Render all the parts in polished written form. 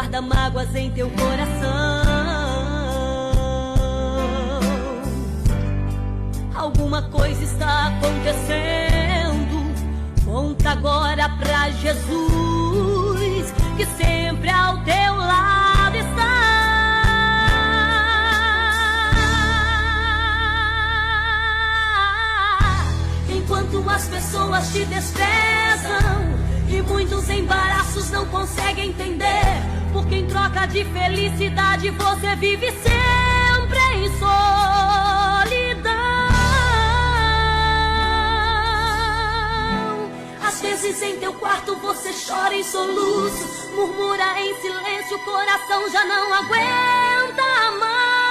guarda mágoas em teu coração. Alguma coisa está acontecendo. Conta agora pra Jesus, que sempre ao teu lado está. Enquanto as pessoas te desprezam e muitos embaraços não conseguem entender, porque em troca de felicidade você vive sempre em solidão. Às vezes em teu quarto você chora em soluços, murmura em silêncio, o coração já não aguenta mais.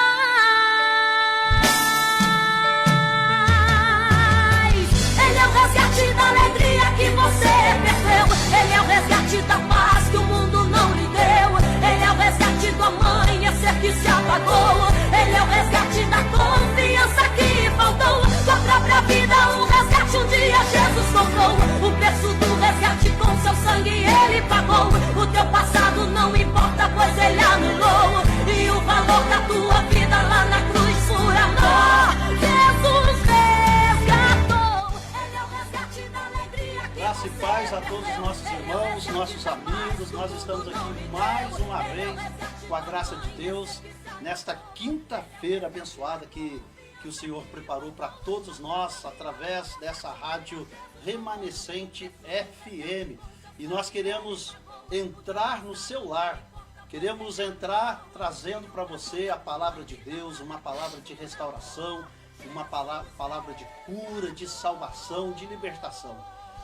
Ele é o resgate da alegria que você perdeu. Ele é o resgate da paz que o mundo não lhe deu. Ele é o resgate do amanhecer que se apagou. Ele é o resgate da confiança que faltou. Com a própria vida o resgate um dia Jesus comprou. O preço do resgate com seu sangue ele pagou. O teu passado não importa, pois ele anulou. E o valor da tua vida lá na cruz por amor Jesus resgatou. Ele é o resgate da alegria que Graça e paz a todos os nossos irmãos, nossos amigos. Nós estamos aqui mais uma vez com a graça de Deus nesta quinta-feira abençoada que o Senhor preparou para todos nós através dessa rádio Remanescente FM. E nós queremos entrar no seu lar, queremos entrar trazendo para você a palavra de Deus, uma palavra de restauração, uma palavra de cura, de salvação, de libertação,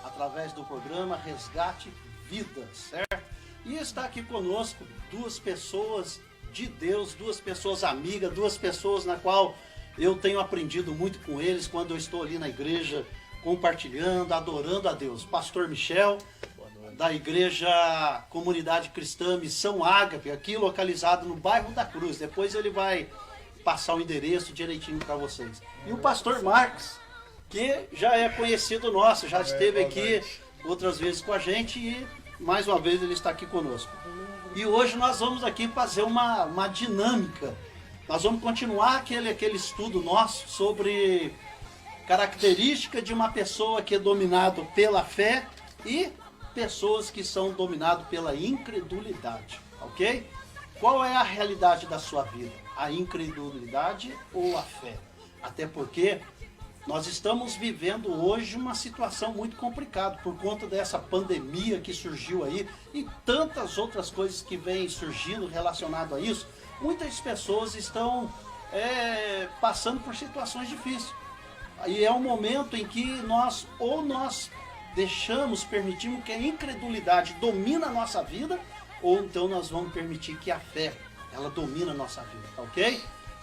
através do programa Resgate Vida, certo? E está aqui conosco duas pessoas de Deus, duas pessoas amigas, duas pessoas na qual eu tenho aprendido muito com eles quando eu estou ali na igreja, compartilhando, adorando a Deus. Pastor Michel, da igreja Comunidade Cristã Missão Ágape, aqui localizado no bairro da Cruz. Depois ele vai passar o endereço direitinho para vocês. E o pastor Marcos, que já é conhecido nosso, já esteve aqui outras vezes com a gente e mais uma vez ele está aqui conosco. E hoje nós vamos aqui fazer uma dinâmica. Nós vamos continuar aquele estudo nosso sobre característica de uma pessoa que é dominada pela fé e pessoas que são dominadas pela incredulidade, ok? Qual é a realidade da sua vida? A incredulidade ou a fé? Até porque nós estamos vivendo hoje uma situação muito complicada por conta dessa pandemia que surgiu aí e tantas outras coisas que vêm surgindo relacionado a isso. Muitas pessoas estão passando por situações difíceis. E é um momento em que nós permitimos que a incredulidade domine a nossa vida, ou então nós vamos permitir que a fé, ela domine a nossa vida, ok?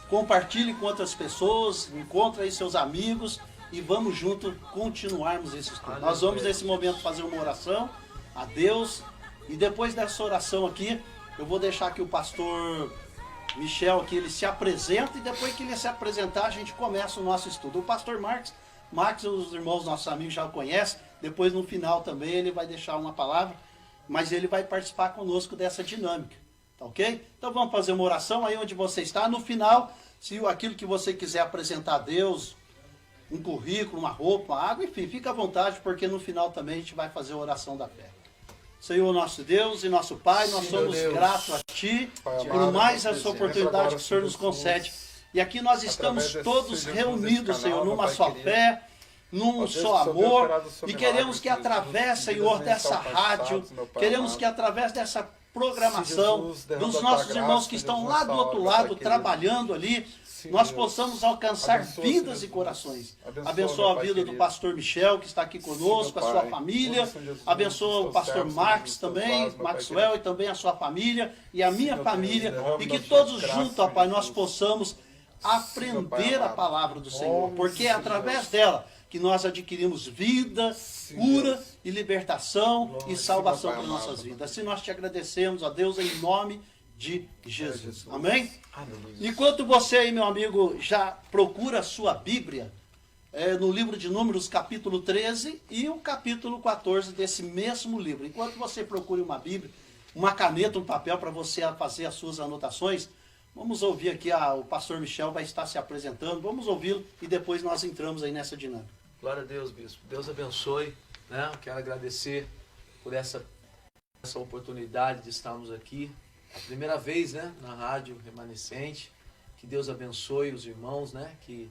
Compartilhe com outras pessoas, encontre aí seus amigos e vamos juntos continuarmos esse estudo. Nós vamos nesse momento fazer uma oração a Deus e depois dessa oração aqui, eu vou deixar que o pastor Michel aqui, ele se apresenta e depois que ele se apresentar a gente começa o nosso estudo. O pastor Marcos, os irmãos, nossos amigos já o conhecem, depois no final também ele vai deixar uma palavra, mas ele vai participar conosco dessa dinâmica, tá ok? Então vamos fazer uma oração aí onde você está, no final, se aquilo que você quiser apresentar a Deus, um currículo, uma roupa, uma água, enfim, fica à vontade, porque no final também a gente vai fazer a oração da fé. Senhor nosso Deus e nosso Pai, nós somos gratos a Ti por mais essa oportunidade que o Senhor nos concede. E aqui nós estamos todos reunidos, Senhor, numa só fé, num só amor, e queremos que através, Senhor, dessa rádio, queremos que através dessa programação, dos nossos irmãos que estão lá do outro lado, trabalhando ali, nós possamos alcançar vidas e corações. Abençoa a vida do pastor Michel, que está aqui conosco, a sua família. Abençoa o pastor Marcos também, Maxwell, e também a sua família, e a minha família. E que todos juntos, ó Pai, nós possamos aprender a palavra do Senhor. Porque é através dela que nós adquirimos vida, cura e libertação e salvação para nossas vidas. Assim nós te agradecemos, ó Deus, em nome de Jesus. Amém? Enquanto você aí, meu amigo, já procura a sua Bíblia, no livro de Números, capítulo 13 e o capítulo 14 desse mesmo livro. Enquanto você procura uma Bíblia, uma caneta, um papel para você fazer as suas anotações. Vamos ouvir aqui, o pastor Michel vai estar se apresentando, vamos ouvi-lo e depois nós entramos aí nessa dinâmica. Glória a Deus, bispo. Deus abençoe, né? Eu quero agradecer por essa oportunidade de estarmos aqui. A primeira vez, né, na Rádio Remanescente. Que Deus abençoe os irmãos, né, que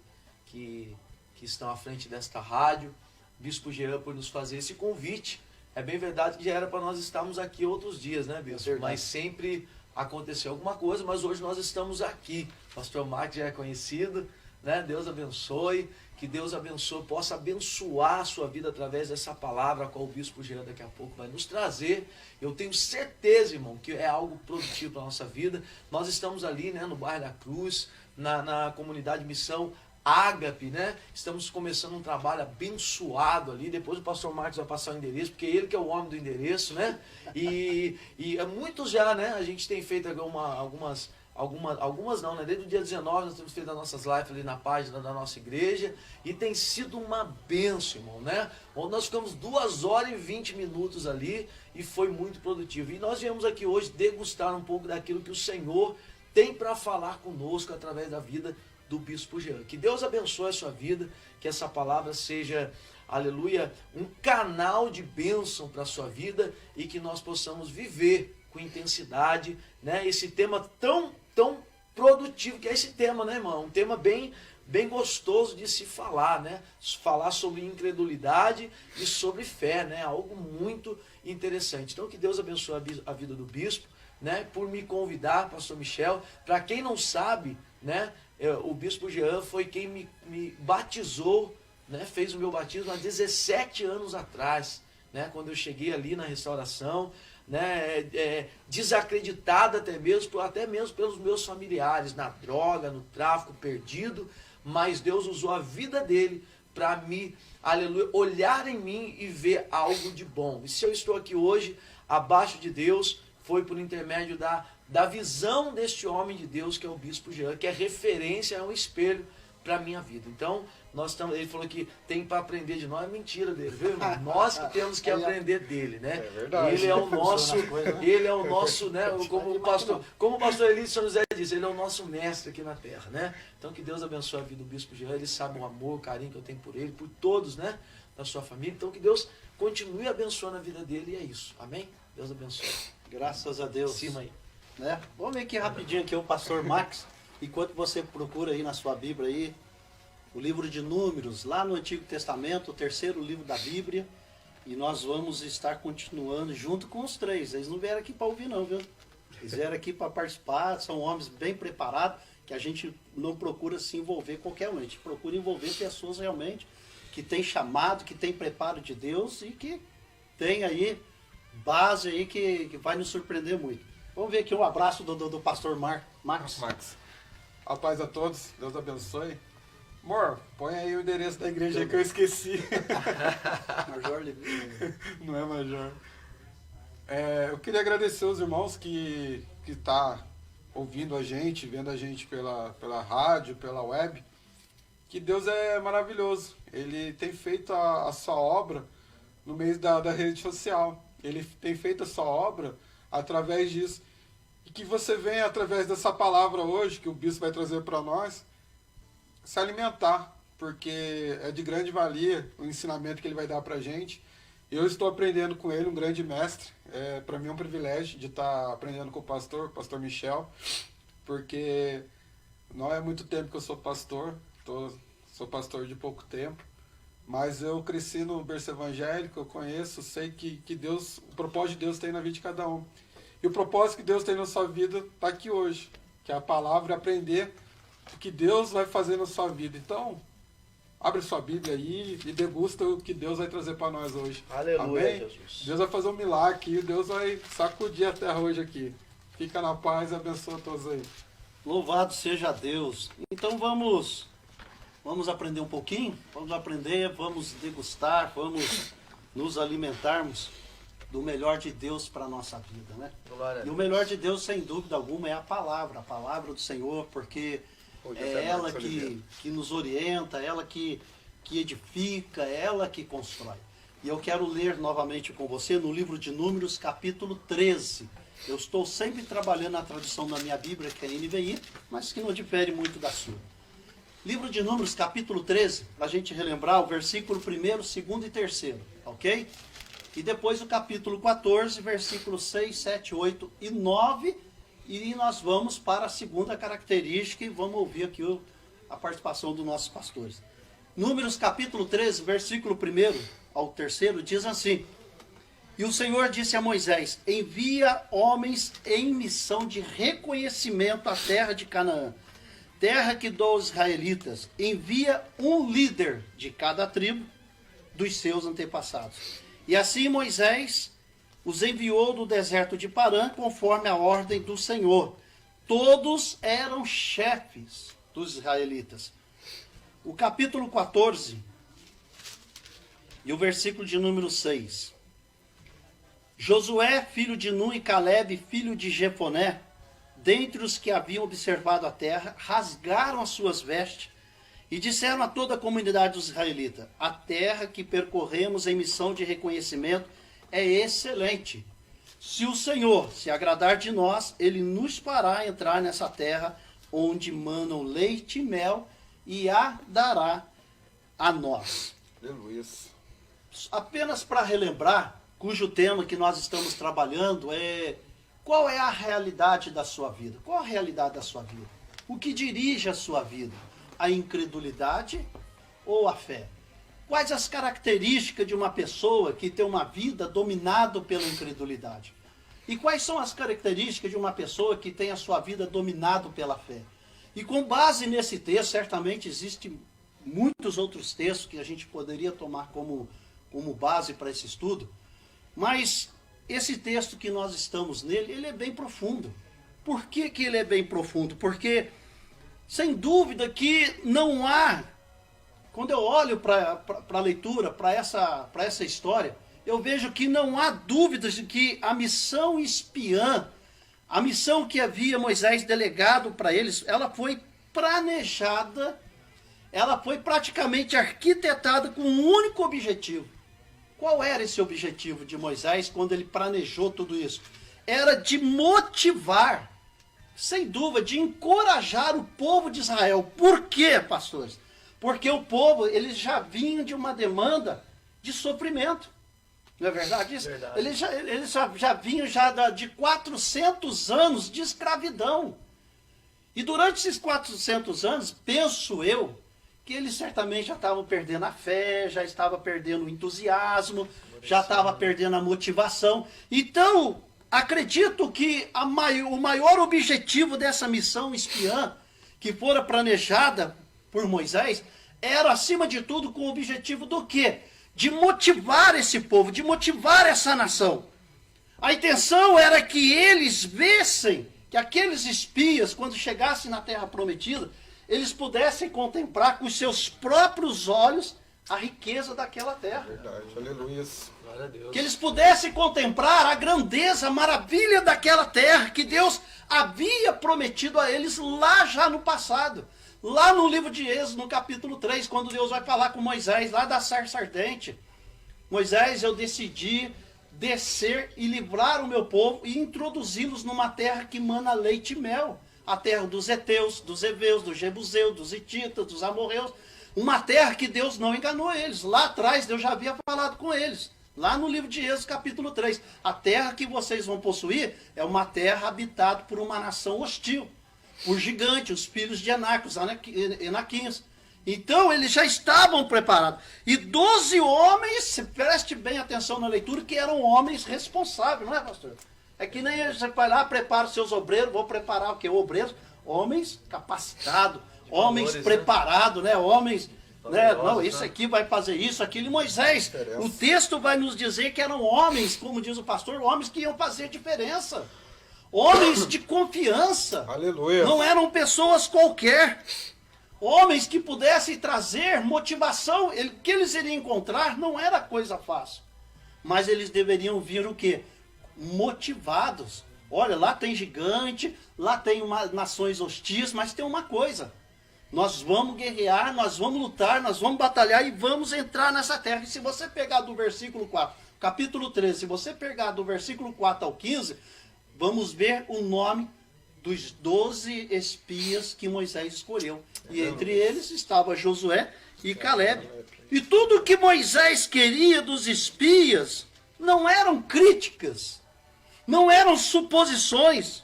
estão à frente desta rádio. Bispo Jean por nos fazer esse convite. É bem verdade que já era para nós estarmos aqui outros dias, né, bispo? Mas sempre aconteceu alguma coisa, mas hoje nós estamos aqui. Pastor Marcos já é conhecido, né? Deus abençoe. Que Deus abençoe, possa abençoar a sua vida através dessa palavra, a qual o Bispo Jean daqui a pouco vai nos trazer. Eu tenho certeza, irmão, que é algo produtivo para a nossa vida. Nós estamos ali, né, no bairro da Cruz, na comunidade Missão Ágape, né? Estamos começando um trabalho abençoado ali. Depois o pastor Marcos vai passar o endereço, porque ele que é o homem do endereço, né? E muitos já, né? A gente tem feito algumas não, né? Desde o dia 19 nós temos feito as nossas lives ali na página da nossa igreja e tem sido uma bênção, irmão, né? Onde nós ficamos 2 horas e 20 minutos ali e foi muito produtivo. E nós viemos aqui hoje degustar um pouco daquilo que o Senhor tem para falar conosco através da vida do Bispo Jean. Que Deus abençoe a sua vida, que essa palavra seja, aleluia, um canal de bênção para a sua vida e que nós possamos viver com intensidade, né? Esse tema tão produtivo que é esse tema, né, irmão? Um tema bem gostoso de se falar, né? Falar sobre incredulidade e sobre fé, né? Algo muito interessante. Então que Deus abençoe a vida do bispo, né? Por me convidar, pastor Michel. Para quem não sabe, né? O Bispo Jean foi quem me batizou, né? Fez o meu batismo há 17 anos atrás, né? Quando eu cheguei ali na restauração, né, desacreditado até mesmo pelos meus familiares, na droga, no tráfico, perdido, mas Deus usou a vida dele para me, aleluia, olhar em mim e ver algo de bom. E se eu estou aqui hoje, abaixo de Deus, foi por intermédio da visão deste homem de Deus, que é o Bispo Jean, que é referência, é um espelho para a minha vida. Então, ele falou que tem para aprender de nós, é mentira dele, viu, irmão? Nós que temos que aprender dele, né? É verdade. Ele é o nosso, né? Como o pastor Elísio São José disse, ele é o nosso mestre aqui na terra, né? Então que Deus abençoe a vida do Bispo Jean, ele sabe o amor, o carinho que eu tenho por ele, por todos, né? Da sua família. Então que Deus continue abençoando a vida dele e é isso. Amém? Deus abençoe. Graças a Deus. Cima aí. Né? Vamos ver aqui rapidinho aqui o pastor Max, enquanto você procura aí na sua Bíblia aí, o livro de Números, lá no Antigo Testamento, o 3º livro da Bíblia, e nós vamos estar continuando junto com os 3. Eles não vieram aqui para ouvir não, viu? Eles vieram aqui para participar, são homens bem preparados, que a gente não procura se envolver qualquer um, a gente procura envolver pessoas realmente que tem chamado, que tem preparo de Deus e que tem aí base aí que vai nos surpreender muito. Vamos ver aqui um abraço do pastor Max. A paz a todos, Deus abençoe. Amor, põe aí o endereço da igreja aí que eu esqueci. Major Levi. Não é Major. Eu queria agradecer os irmãos que tá ouvindo a gente, vendo a gente pela rádio, pela web. Que Deus é maravilhoso. Ele tem feito a sua obra no meio da rede social. Ele tem feito a sua obra através disso. E que você venha, através dessa palavra hoje, que o bispo vai trazer para nós, se alimentar, porque é de grande valia o ensinamento que ele vai dar para a gente. Eu estou aprendendo com ele, um grande mestre. Para mim é um privilégio de estar aprendendo com o pastor Michel, porque não é muito tempo que eu sou pastor, sou pastor de pouco tempo, mas eu cresci no berço evangélico, eu conheço, sei que Deus, o propósito de Deus tem na vida de cada um. E o propósito que Deus tem na sua vida está aqui hoje, que é a palavra, aprender o que Deus vai fazer na sua vida. Então, abre sua Bíblia aí e degusta o que Deus vai trazer para nós hoje. Aleluia, amém? Jesus. Deus vai fazer um milagre aqui, Deus vai sacudir a terra hoje aqui. Fica na paz e abençoa todos aí. Louvado seja Deus. Então vamos aprender um pouquinho? Vamos aprender, vamos degustar, vamos nos alimentarmos do melhor de Deus para a nossa vida, né? E o melhor de Deus, sem dúvida alguma, é a palavra do Senhor, porque é ela que nos orienta, ela que edifica, é ela que constrói. E eu quero ler novamente com você no livro de Números, capítulo 13. Eu estou sempre trabalhando na tradução da minha Bíblia, que é a NVI, mas que não difere muito da sua. Livro de Números, capítulo 13, para a gente relembrar o versículo 1º, 2º e 3º, ok? E depois o capítulo 14, versículos 6, 7, 8 e 9, e nós vamos para a segunda característica e vamos ouvir aqui a participação dos nossos pastores. Números, capítulo 13, versículo 1º ao 3º, diz assim: E o Senhor disse a Moisés: envia homens em missão de reconhecimento à terra de Canaã, terra que dou aos israelitas. Envia um líder de cada tribo dos seus antepassados. E assim Moisés os enviou do deserto de Parã, conforme a ordem do Senhor. Todos eram chefes dos israelitas. O capítulo 14 e o versículo de número 6. Josué, filho de Nun, e Caleb, filho de Jefoné, dentre os que haviam observado a terra, rasgaram as suas vestes e disseram a toda a comunidade dos israelitas: a terra que percorremos em missão de reconhecimento é excelente. Se o Senhor se agradar de nós, ele nos fará entrar nessa terra onde manam leite e mel, e a dará a nós. Aleluia. Apenas para relembrar, cujo tema que nós estamos trabalhando é: qual é a realidade da sua vida? Qual a realidade da sua vida? O que dirige a sua vida? A incredulidade ou a fé? Quais as características de uma pessoa que tem uma vida dominada pela incredulidade? E quais são as características de uma pessoa que tem a sua vida dominada pela fé? E com base nesse texto, certamente existem muitos outros textos que a gente poderia tomar como base para esse estudo, mas esse texto que nós estamos nele, ele é bem profundo. Por que que ele é bem profundo? Porque, sem dúvida que não há, quando eu olho para a leitura, para essa história, eu vejo que não há dúvidas de que a missão espiã, a missão que havia Moisés delegado para eles, ela foi planejada, ela foi praticamente arquitetada com um único objetivo. Qual era esse objetivo de Moisés quando ele planejou tudo isso? Era de motivar, sem dúvida, de encorajar o povo de Israel. Por quê, pastores? Porque o povo, eles já vinham de uma demanda de sofrimento. Não é verdade isso? Verdade. Eles já vinham de 400 anos de escravidão. E durante esses 400 anos, penso eu, que eles certamente já estavam perdendo a fé, já estavam perdendo o entusiasmo, já estavam perdendo a motivação. Então, acredito que o maior objetivo dessa missão espiã, que fora planejada por Moisés, era, acima de tudo, com o objetivo do quê? De motivar esse povo, de motivar essa nação. A intenção era que eles vissem, que aqueles espias, quando chegassem na Terra Prometida, eles pudessem contemplar com os seus próprios olhos a riqueza daquela terra. Verdade, aleluia. Glória a Deus. Que eles pudessem contemplar a grandeza, a maravilha daquela terra que Deus havia prometido a eles lá já no passado. Lá no livro de Êxodo, no capítulo 3, quando Deus vai falar com Moisés, lá da sarça ardente. Moisés, eu decidi descer e livrar o meu povo e introduzi-los numa terra que mana leite e mel. A terra dos heteus, dos heveus, dos jebuseus, dos hititas, dos amorreus. Uma terra que Deus não enganou eles. Lá atrás Deus já havia falado com eles. Lá no livro de Êxodo, capítulo 3. A terra que vocês vão possuir é uma terra habitada por uma nação hostil. Por gigantes, os filhos de Enac, os Enaquins. Então eles já estavam preparados. E 12 homens, preste bem atenção na leitura, que eram homens responsáveis, não é, pastor? É que nem você vai lá, prepara os seus obreiros, vou preparar o quê? Obreiros, homens capacitados, homens valores, preparados, né? Homens, né? Não, né? isso aqui vai fazer isso, aquilo. E Moisés, o texto vai nos dizer que eram homens, como diz o pastor, homens que iam fazer diferença. Homens de confiança. Aleluia. Não eram pessoas qualquer. Homens que pudessem trazer motivação. O que eles iriam encontrar não era coisa fácil. Mas eles deveriam vir o quê? Motivados. Olha, lá tem gigante, lá tem nações hostis, mas tem uma coisa. Nós vamos guerrear, nós vamos lutar, nós vamos batalhar e vamos entrar nessa terra. E se você pegar do versículo 4, capítulo 13, se você pegar do versículo 4 ao 15, vamos ver o nome dos 12 espias que Moisés escolheu. E entre eles estava Josué e Caleb. E tudo que Moisés queria dos espias não eram críticas, não eram suposições.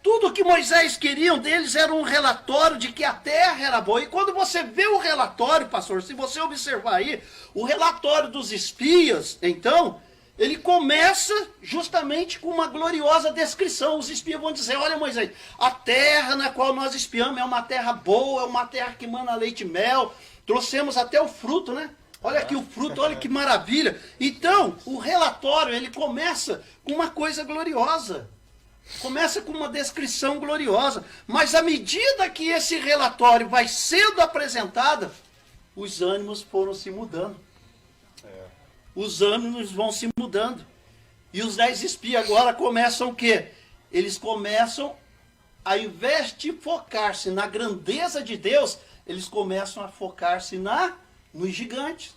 Tudo que Moisés queria deles era um relatório de que a terra era boa. E quando você vê o relatório, pastor, se você observar aí, o relatório dos espias, então, ele começa justamente com uma gloriosa descrição. Os espias vão dizer, olha Moisés, a terra na qual nós espiamos é uma terra boa, é uma terra que mana leite e mel. Trouxemos até o fruto, né? Olha aqui o fruto, olha que maravilha. Então, o relatório, ele começa com uma coisa gloriosa. Começa com uma descrição gloriosa. Mas à medida que esse relatório vai sendo apresentado, os ânimos foram se mudando. Os ânimos vão se mudando. E os 10 espias agora começam o quê? Eles começam, ao invés de focar-se na grandeza de Deus, eles começam a focar-se nos gigantes.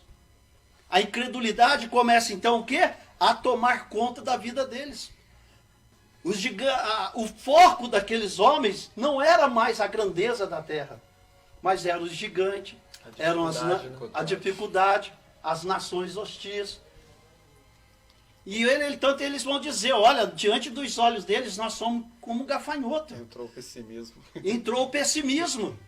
A incredulidade começa então o quê? A tomar conta da vida deles. O foco daqueles homens não era mais a grandeza da terra, mas eram os gigantes, eram a dificuldade, as nações hostis. E tanto eles vão dizer, olha, diante dos olhos deles nós somos como gafanhoto. Entrou o pessimismo. Entrou o pessimismo.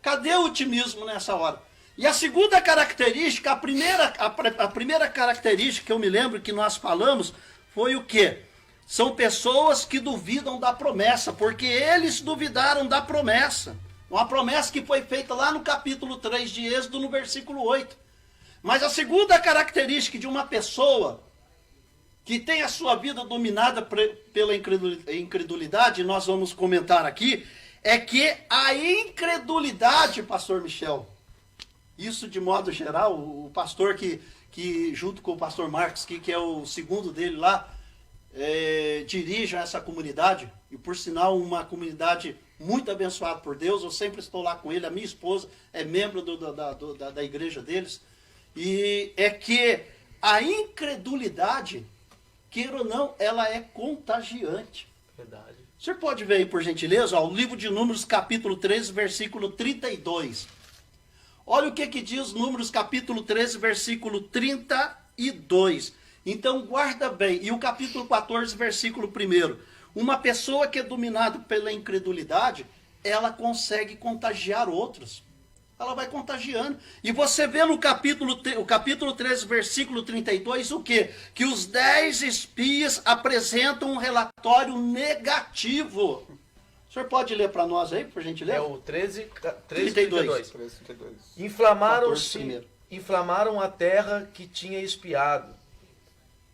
Cadê o otimismo nessa hora? E a segunda característica, a primeira característica que eu me lembro que nós falamos foi o quê? São pessoas que duvidam da promessa, porque eles duvidaram da promessa. Uma promessa que foi feita lá no capítulo 3 de Êxodo, no versículo 8. Mas a segunda característica de uma pessoa que tem a sua vida dominada pela incredulidade, nós vamos comentar aqui, é que a incredulidade, pastor Michel, isso de modo geral, o pastor que junto com o pastor Marcos, que é o segundo dele lá, dirige essa comunidade, e por sinal uma comunidade muito abençoada por Deus, eu sempre estou lá com ele, a minha esposa é membro da igreja deles, e é que a incredulidade, queira ou não, ela é contagiante. Verdade. Você pode ver aí, por gentileza, o livro de Números, capítulo 13, versículo 32. Olha o que diz Números, capítulo 13, versículo 32. Então, guarda bem. E o capítulo 14, versículo 1. Uma pessoa que é dominada pela incredulidade, ela consegue contagiar outros. Ela vai contagiando. E você vê no capítulo 13, versículo 32, o quê? Que os 10 espias apresentam um relatório negativo. O senhor pode ler para nós aí, por gentileza? É o 13, 32. 32. Inflamaram a terra que tinha espiado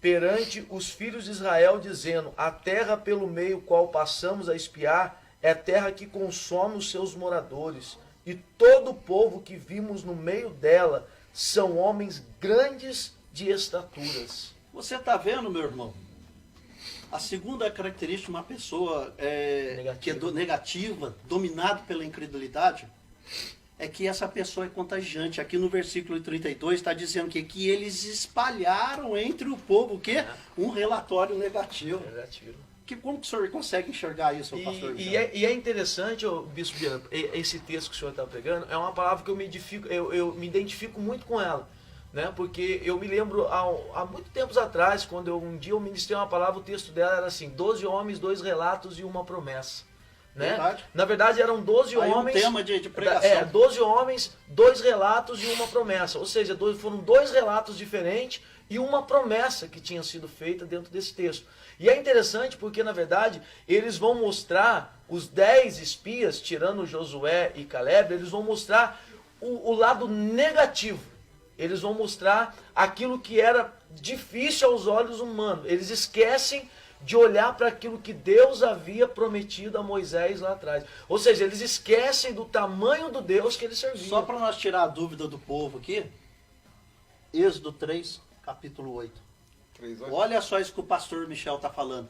perante os filhos de Israel, dizendo, a terra pelo meio qual passamos a espiar é terra que consome os seus moradores, e todo o povo que vimos no meio dela são homens grandes de estaturas. Você está vendo, meu irmão? A segunda característica de uma pessoa que é negativa, dominada pela incredulidade, é que essa pessoa é contagiante. Aqui no versículo 32 está dizendo que eles espalharam entre o povo o quê? Um relatório negativo. Como que o senhor consegue enxergar isso, pastor? E é interessante, Bispo Biano, esse texto que o senhor está pregando, é uma palavra que eu me identifico muito com ela. Né? Porque eu me lembro, há muito tempos atrás, quando um dia eu ministrei uma palavra, o texto dela era assim, 12 homens, 2 relatos e uma promessa. Né? Na verdade eram 12 aí homens, um tema de pregação. 12 homens, 2 relatos e uma promessa. Ou seja, foram 2 relatos diferentes e uma promessa que tinha sido feita dentro desse texto. E é interessante porque, na verdade, eles vão mostrar, os 10 espias, tirando Josué e Caleb, eles vão mostrar o lado negativo. Eles vão mostrar aquilo que era difícil aos olhos humanos. Eles esquecem de olhar para aquilo que Deus havia prometido a Moisés lá atrás. Ou seja, eles esquecem do tamanho do Deus que eles serviam. Só para nós tirar a dúvida do povo aqui, Êxodo 3, capítulo 8. 3:8. Olha só isso que o pastor Michel está falando.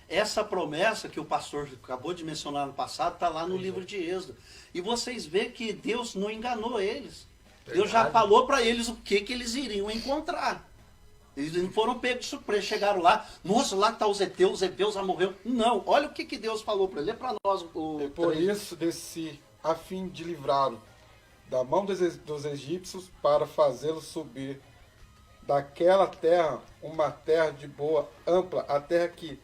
Essa promessa que o pastor acabou de mencionar no passado está lá no livro de Êxodo. E vocês veem que Deus não enganou eles. Deus já falou para eles o que eles iriam encontrar. Eles não foram pegos de surpresa, chegaram lá, nossa, lá está os Eteus já morreu. Não, olha o que Deus falou para ele, lê para nós o E por 3. isso desci, a fim de livrá-lo da mão dos egípcios, para fazê-lo subir daquela terra, uma terra de boa, ampla, a terra que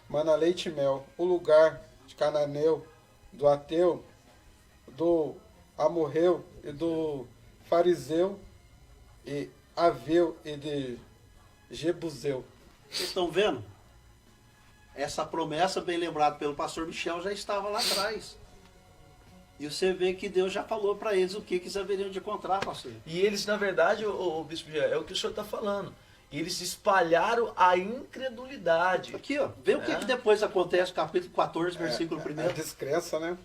mana leite e mel, o lugar de Cananeu, do Ateu, do Amorreu e do Fariseu, e Aveu e de Jebuseu. Vocês estão vendo? Essa promessa, bem lembrada pelo pastor Michel, já estava lá atrás. E você vê que Deus já falou para eles o que eles haveriam de encontrar, pastor. E eles, na verdade, o Bispo Jean, é o que o senhor está falando. Eles espalharam a incredulidade. Aqui, ó, vê o que depois acontece, capítulo 14, versículo 1. A descrença, né?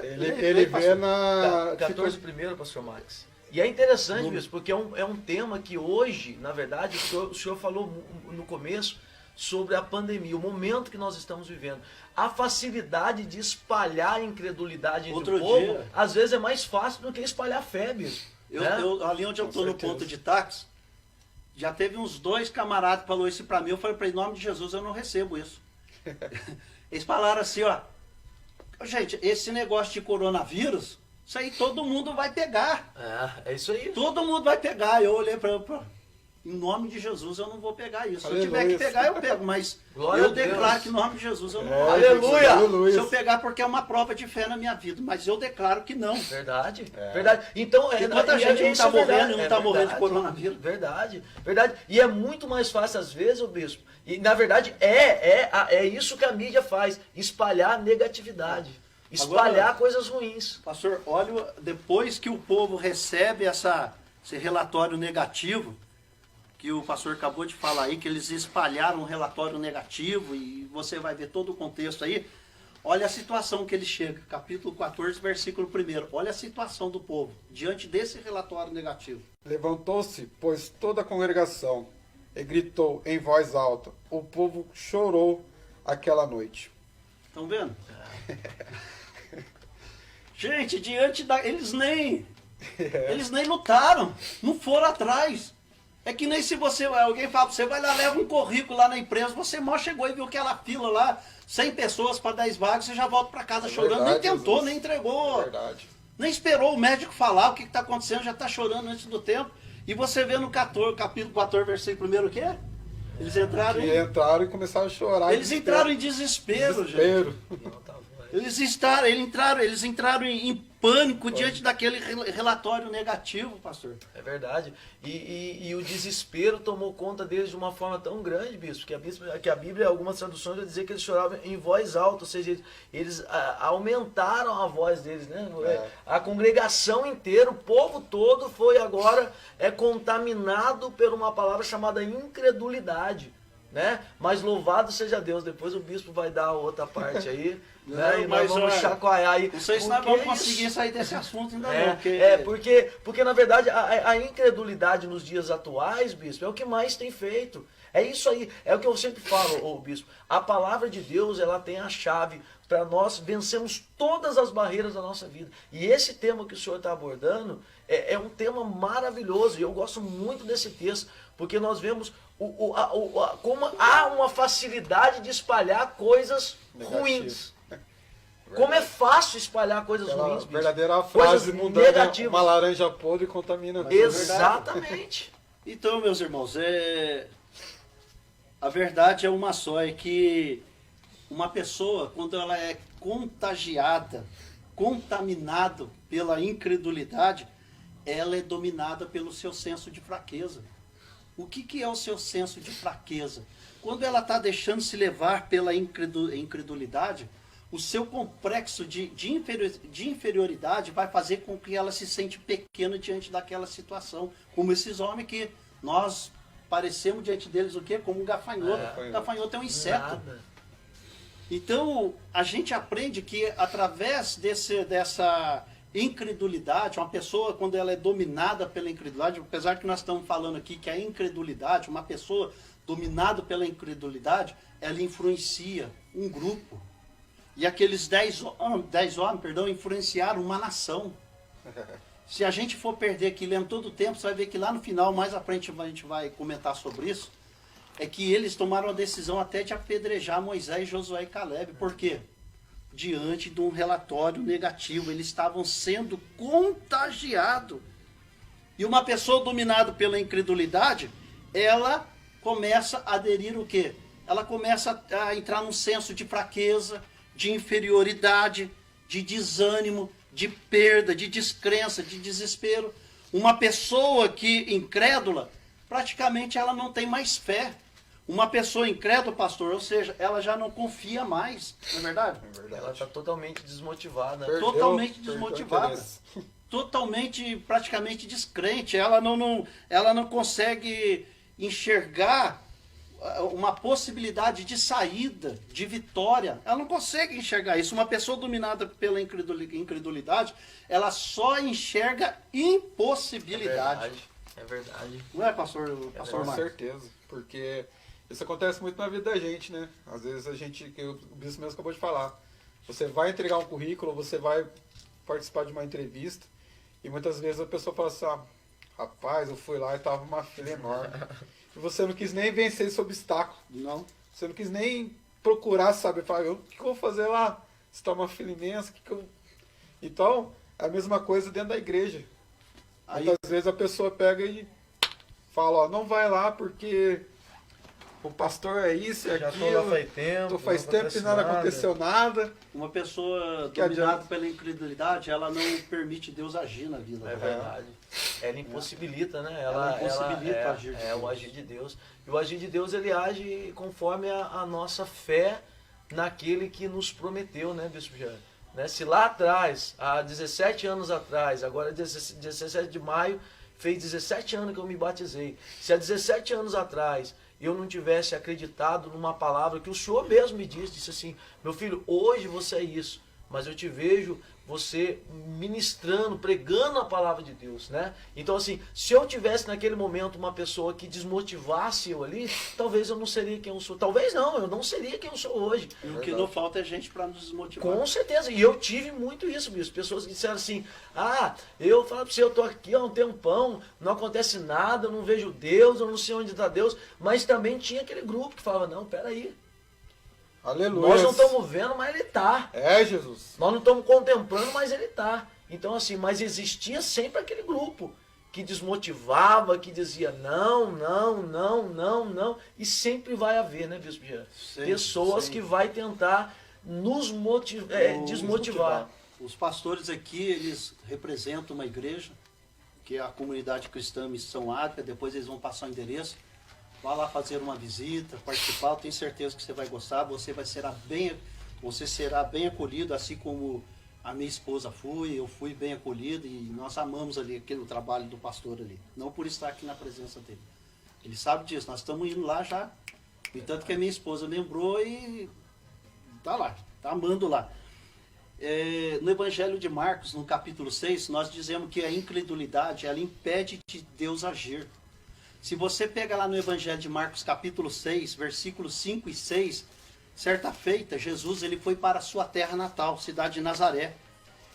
Ele vê na... 14 primeiro, pastor Max. E é interessante isso, porque é um tema que hoje, na verdade, o senhor falou no começo sobre a pandemia, o momento que nós estamos vivendo. A facilidade de espalhar a incredulidade entre o povo, às vezes é mais fácil do que espalhar fé mesmo. Ali onde eu estou no ponto de táxi, já teve uns 2 camaradas que falaram isso para mim, eu falei para ele, em nome de Jesus, eu não recebo isso. Eles falaram assim, ó, gente, esse negócio de coronavírus, isso aí todo mundo vai pegar. É isso aí. Todo mundo vai pegar. Eu olhei para ele, em nome de Jesus eu não vou pegar isso. Se eu tiver que pegar, eu pego, mas Glória eu a Deus. declaro que em nome de Jesus eu não vou. Aleluia! Se eu pegar porque é uma prova de fé na minha vida, mas eu declaro que não. Verdade, verdade. Então, E quanta gente não está morrendo e não está morrendo de coronavírus. Verdade, verdade. E é muito mais fácil às vezes, o bispo. E na verdade é isso que a mídia faz, espalhar negatividade, espalhar Agora, coisas ruins. Pastor, olha, depois que o povo recebe esse relatório negativo, que o pastor acabou de falar aí, que eles espalharam um relatório negativo, e você vai ver todo o contexto aí, olha a situação que ele chega, capítulo 14, versículo 1. Olha a situação do povo, diante desse relatório negativo. Levantou-se, pois, toda a congregação, e gritou em voz alta. O povo chorou aquela noite. Estão vendo? Gente, eles nem lutaram, não foram atrás. É que nem se alguém fala pra você, vai lá, leva um currículo lá na empresa, você mal chegou e viu aquela fila lá, 100 pessoas para 10 vagas, você já volta para casa chorando, verdade, nem tentou, Jesus. nem entregou, Verdade. nem esperou o médico falar o que está acontecendo, já está chorando antes do tempo. E você vê no capítulo 14, versículo 1, o quê? Eles entraram E começaram a chorar. Eles entraram em desespero, gente. Eles entraram em pânico diante daquele relatório negativo, pastor. É verdade. E o desespero tomou conta deles de uma forma tão grande, bispo, que a Bíblia, algumas traduções, vai dizer que eles choravam em voz alta, ou seja, eles aumentaram a voz deles, né? A congregação inteira, o povo todo foi agora contaminado por uma palavra chamada incredulidade. Né? Mas louvado seja Deus, depois o bispo vai dar a outra parte aí, né? E nós vamos chacoalhar aí. Não sei se nós vamos conseguir sair desse assunto ainda não. Porque na verdade a incredulidade nos dias atuais, bispo, é o que mais tem feito. É isso aí, é o que eu sempre falo, bispo. A palavra de Deus, ela tem a chave para nós vencermos todas as barreiras da nossa vida. E esse tema que o senhor está abordando é um tema maravilhoso, e eu gosto muito desse texto, porque nós vemos como há uma facilidade de espalhar coisas ruins. Como é fácil espalhar coisas ruins, bicho. Verdadeira frase mundana, negativas. Uma laranja podre contamina. Exatamente. Então, meus irmãos, a verdade é uma só, é que uma pessoa, quando ela é contagiada, contaminada pela incredulidade, ela é dominada pelo seu senso de fraqueza. O que é o seu senso de fraqueza? Quando ela está deixando se levar pela incredulidade, o seu complexo de inferioridade vai fazer com que ela se sente pequena diante daquela situação. Como esses homens que nós parecemos diante deles o quê? Como um gafanhoto. Gafanhoto é um inseto. Nada. Então, a gente aprende que através dessa incredulidade, uma pessoa, quando ela é dominada pela incredulidade, apesar que nós estamos falando aqui que a incredulidade, uma pessoa dominada pela incredulidade, ela influencia um grupo. E aqueles 10 homens, influenciaram uma nação. Se a gente for perder aqui lendo todo o tempo, você vai ver que lá no final, mais à frente a gente vai comentar sobre isso, é que eles tomaram a decisão até de apedrejar Moisés, Josué e Caleb. Por quê? Diante de um relatório negativo, eles estavam sendo contagiados. E uma pessoa dominada pela incredulidade, ela começa a aderir o quê? Ela começa a entrar num senso de fraqueza, de inferioridade, de desânimo, de perda, de descrença, de desespero. Uma pessoa que incrédula, praticamente ela não tem mais fé. Uma pessoa incrédula, pastor, ou seja, ela já não confia mais, não é verdade? É verdade. Ela está totalmente desmotivada. Totalmente desmotivada. Totalmente, praticamente descrente. Ela não consegue enxergar uma possibilidade de saída, de vitória. Ela não consegue enxergar isso. Uma pessoa dominada pela incredulidade, ela só enxerga impossibilidade. É verdade. Não é, pastor Com Marcos? certeza, porque isso acontece muito na vida da gente, né? Às vezes a gente, que o bispo mesmo acabou de falar, você vai entregar um currículo, você vai participar de uma entrevista, e muitas vezes a pessoa fala assim, rapaz, eu fui lá e tava uma fila enorme. E você não quis nem vencer esse obstáculo. Não. Você não quis nem procurar saber, falar, o que eu vou fazer lá? Se tá uma fila imensa, Então, é a mesma coisa dentro da igreja. Aí, Muitas vezes a pessoa pega e fala, não vai lá porque o pastor é isso e Já aquilo. tô lá faz tempo. Tô faz não tempo e acontece nada aconteceu nada. uma pessoa Que dominada adianta? pela incredulidade, ela não permite Deus agir na vida É dela. verdade. Ela impossibilita, né? Ela impossibilita o agir de o Deus. agir de Deus. E o agir de Deus, ele age conforme a nossa fé naquele que nos prometeu, né, Bispo Jean? Né? Se lá atrás, há 17 anos atrás, agora 17 de maio, fez 17 anos que eu me batizei. Se há 17 anos atrás eu não tivesse acreditado numa palavra que o Senhor mesmo me disse assim, meu filho, hoje você é isso, mas eu te vejo você ministrando, pregando a palavra de Deus, né? Então assim, se eu tivesse naquele momento uma pessoa que desmotivasse eu ali, talvez eu não seria quem eu sou. Talvez não, eu não seria quem eu sou hoje. E o que não falta é gente para nos desmotivar. Com certeza, e eu tive muito isso, bicho. Pessoas que disseram assim, eu falo pra você, eu tô aqui há um tempão, não acontece nada, eu não vejo Deus, eu não sei onde está Deus, mas também tinha aquele grupo que falava, não, peraí, Aleluia. nós não estamos vendo, mas ele tá. É, Jesus. Nós não estamos contemplando, mas ele tá. Então assim, mas existia sempre aquele grupo que desmotivava, que dizia não, e sempre vai haver, né, Bispo Jean? Sempre, Pessoas sempre. que vai tentar nos desmotivar. Os pastores aqui, eles representam uma igreja, que é a comunidade cristã Missão Ática, depois eles vão passar o endereço. Vá lá fazer uma visita, participar, eu tenho certeza que você vai gostar, você será bem acolhido, assim como a minha esposa eu fui bem acolhido e nós amamos ali o trabalho do pastor ali, não por estar aqui na presença dele. Ele sabe disso, nós estamos indo lá já, e tanto que a minha esposa lembrou e tá lá, tá amando lá. No Evangelho de Marcos, no capítulo 6, nós dizemos que a incredulidade, ela impede de Deus agir. Se você pega lá no Evangelho de Marcos, capítulo 6, versículos 5 e 6, certa feita, Jesus ele foi para a sua terra natal, cidade de Nazaré.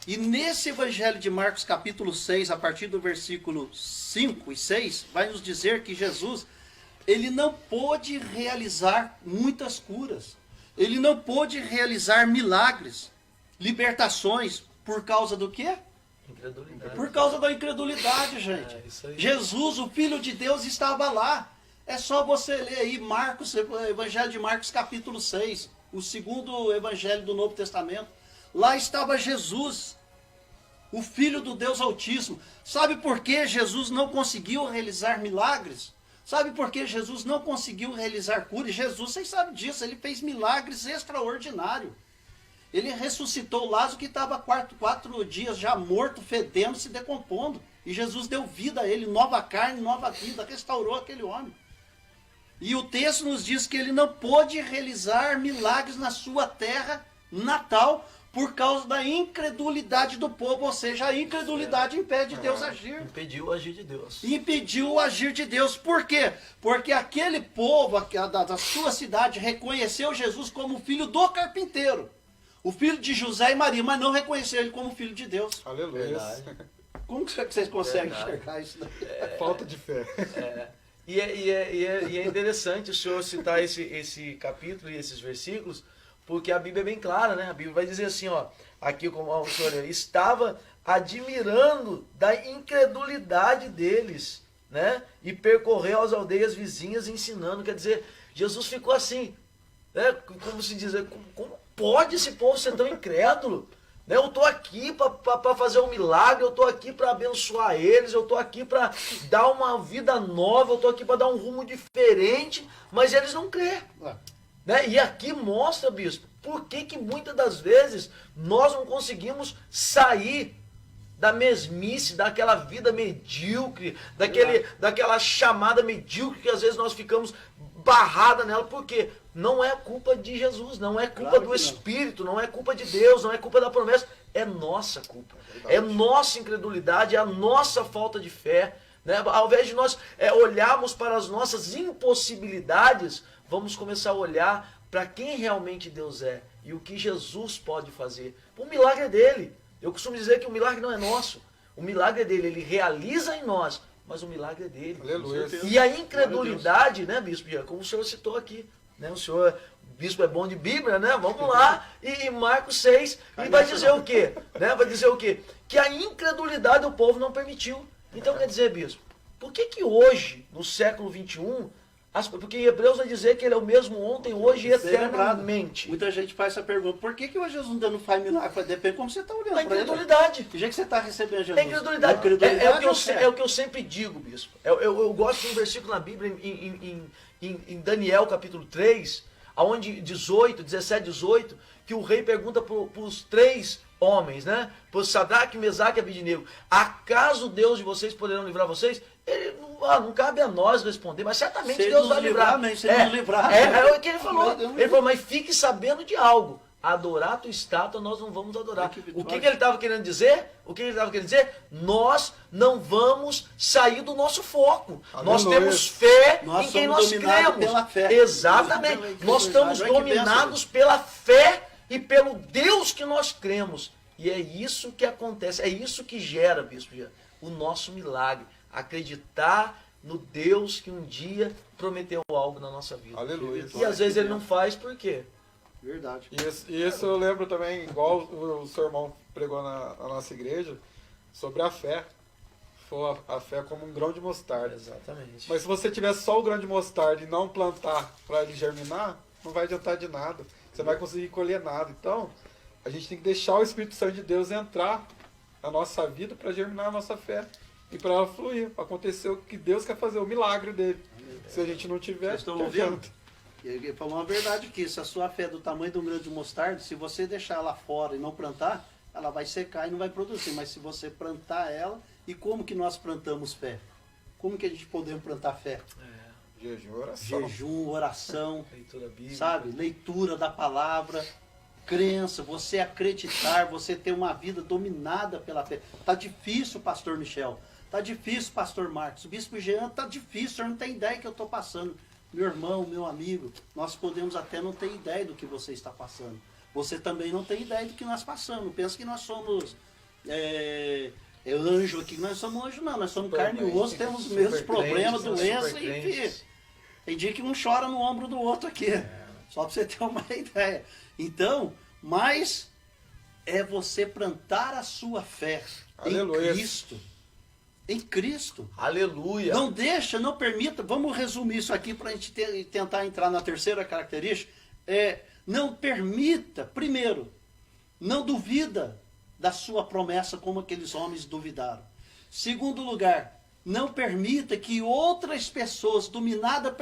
E nesse Evangelho de Marcos, capítulo 6, a partir do versículo 5 e 6, vai nos dizer que Jesus, ele não pôde realizar muitas curas. Ele não pôde realizar milagres, libertações, por causa do quê? Incredulidade. Por causa da incredulidade, gente. Isso aí. Jesus, o Filho de Deus, estava lá. É só você ler aí Marcos, Evangelho de Marcos, capítulo 6, o segundo evangelho do Novo Testamento. Lá estava Jesus, o Filho do Deus Altíssimo. Sabe por que Jesus não conseguiu realizar milagres? Sabe por que Jesus não conseguiu realizar curas? Jesus, vocês sabem disso, ele fez milagres extraordinários. Ele ressuscitou Lázaro que estava 4 dias já morto, fedendo, se decompondo. E Jesus deu vida a ele, nova carne, nova vida, restaurou aquele homem. E o texto nos diz que ele não pôde realizar milagres na sua terra natal por causa da incredulidade do povo. Ou seja, a incredulidade impede Deus agir. Impediu o agir de Deus. Impediu o agir de Deus. Por quê? Porque aquele povo da sua cidade reconheceu Jesus como filho do carpinteiro. O filho de José e Maria, mas não reconheceu ele como filho de Deus. Aleluia. Verdade. Como que vocês conseguem Verdade. enxergar isso daí? Falta de fé. E é interessante o senhor citar esse capítulo e esses versículos, porque a Bíblia é bem clara, né? A Bíblia vai dizer assim, ó, aqui como o senhor estava admirando da incredulidade deles, né? E percorreu as aldeias vizinhas ensinando. Quer dizer, Jesus ficou assim, né? Como se diz, como pode esse povo ser tão incrédulo? Né? Eu estou aqui para fazer um milagre, eu estou aqui para abençoar eles, eu estou aqui para dar uma vida nova, eu estou aqui para dar um rumo diferente, mas eles não crêem. Né? E aqui mostra, bispo, por que muitas das vezes nós não conseguimos sair da mesmice, daquela vida medíocre, daquela chamada medíocre que às vezes nós ficamos barrada nela. Por quê? Não é culpa de Jesus, não é culpa do Espírito, não é culpa de Deus, não é culpa da promessa, é nossa culpa. É nossa incredulidade, é a nossa falta de fé. Né? Ao invés de nós olharmos para as nossas impossibilidades, vamos começar a olhar para quem realmente Deus é e o que Jesus pode fazer. O milagre é dele. Eu costumo dizer que o milagre não é nosso. O milagre é dele, ele realiza em nós, mas o milagre é dele. Aleluia. E a incredulidade, né, bispo, como o senhor citou aqui, né, o senhor, bispo é bom de Bíblia, né, vamos lá, e Marcos 6, e vai dizer o quê? Né, vai dizer o quê? Que a incredulidade do povo não permitiu. Então quer dizer, bispo, por que hoje, no século 21, porque em Hebreus vai dizer que ele é o mesmo ontem, hoje e eternamente. Muita gente faz essa pergunta, por que hoje Jesus não faz milagre? Depende como você está olhando. A incredulidade. Que jeito que você está recebendo Jesus? A incredulidade. É o que eu sempre digo, bispo. Eu gosto de um versículo na Bíblia, em Daniel capítulo 3, onde 17, 18, que o rei pergunta para os 3 homens, né? Por Sadraque, Mesaque e Abednego, acaso Deus de vocês poderão livrar vocês? Ele, não cabe a nós responder, mas certamente Deus vai livrar. É o que ele falou. Ele falou, mas fique sabendo de algo. Adorar a tua estátua nós não vamos adorar. O que ele estava querendo dizer? Nós não vamos sair do nosso foco. Aleluia. Nós temos fé nós em quem somos nós dominados cremos. pela fé. Exatamente. Nós estamos dominados pela fé e pelo Deus que nós cremos. E é isso que acontece, é isso que gera, bispo, o nosso milagre. Acreditar no Deus que um dia prometeu algo na nossa vida. Aleluia. E às vezes ele não faz, por quê? Verdade. E isso eu lembro também, igual o seu irmão pregou na nossa igreja, sobre a fé. For a fé como um grão de mostarda. Exatamente. Mas se você tiver só o grão de mostarda e não plantar para ele germinar, não vai adiantar de nada. Você não vai conseguir colher nada. Então, a gente tem que deixar o Espírito Santo de Deus entrar na nossa vida para germinar a nossa fé. E para ela fluir, para acontecer o que Deus quer fazer, o milagre dele. Se a gente não tiver, vocês estão ouvindo? Ele falou uma verdade aqui, se a sua fé é do tamanho de um grão de mostarda, se você deixar ela fora e não plantar, ela vai secar e não vai produzir. Mas se você plantar ela, e como que nós plantamos fé? Como que a gente podemos plantar fé? Jejum, oração. Jejum, oração, Leitura bíblica. sabe? Leitura da palavra, crença, você acreditar, você ter uma vida dominada pela fé. Tá difícil, pastor Michel. Tá difícil, pastor Marcos. O bispo Jean, tá difícil, o senhor não tem ideia do que eu estou passando. Meu irmão, meu amigo, nós podemos até não ter ideia do que você está passando. Você também não tem ideia do que nós passamos. Pensa que nós somos anjo aqui. Nós somos anjo não, nós somos carne e osso, temos os mesmos problemas, doenças e tem dia que um chora no ombro do outro aqui. Só para você ter uma ideia. Então, mas é você plantar a sua fé Aleluia. Em Cristo. Em Cristo. Aleluia. Não deixa, não permita. Vamos resumir isso aqui para a gente tentar entrar na terceira característica. Não permita, primeiro, não duvida da sua promessa como aqueles homens duvidaram. Segundo lugar, não permita que outras pessoas dominadas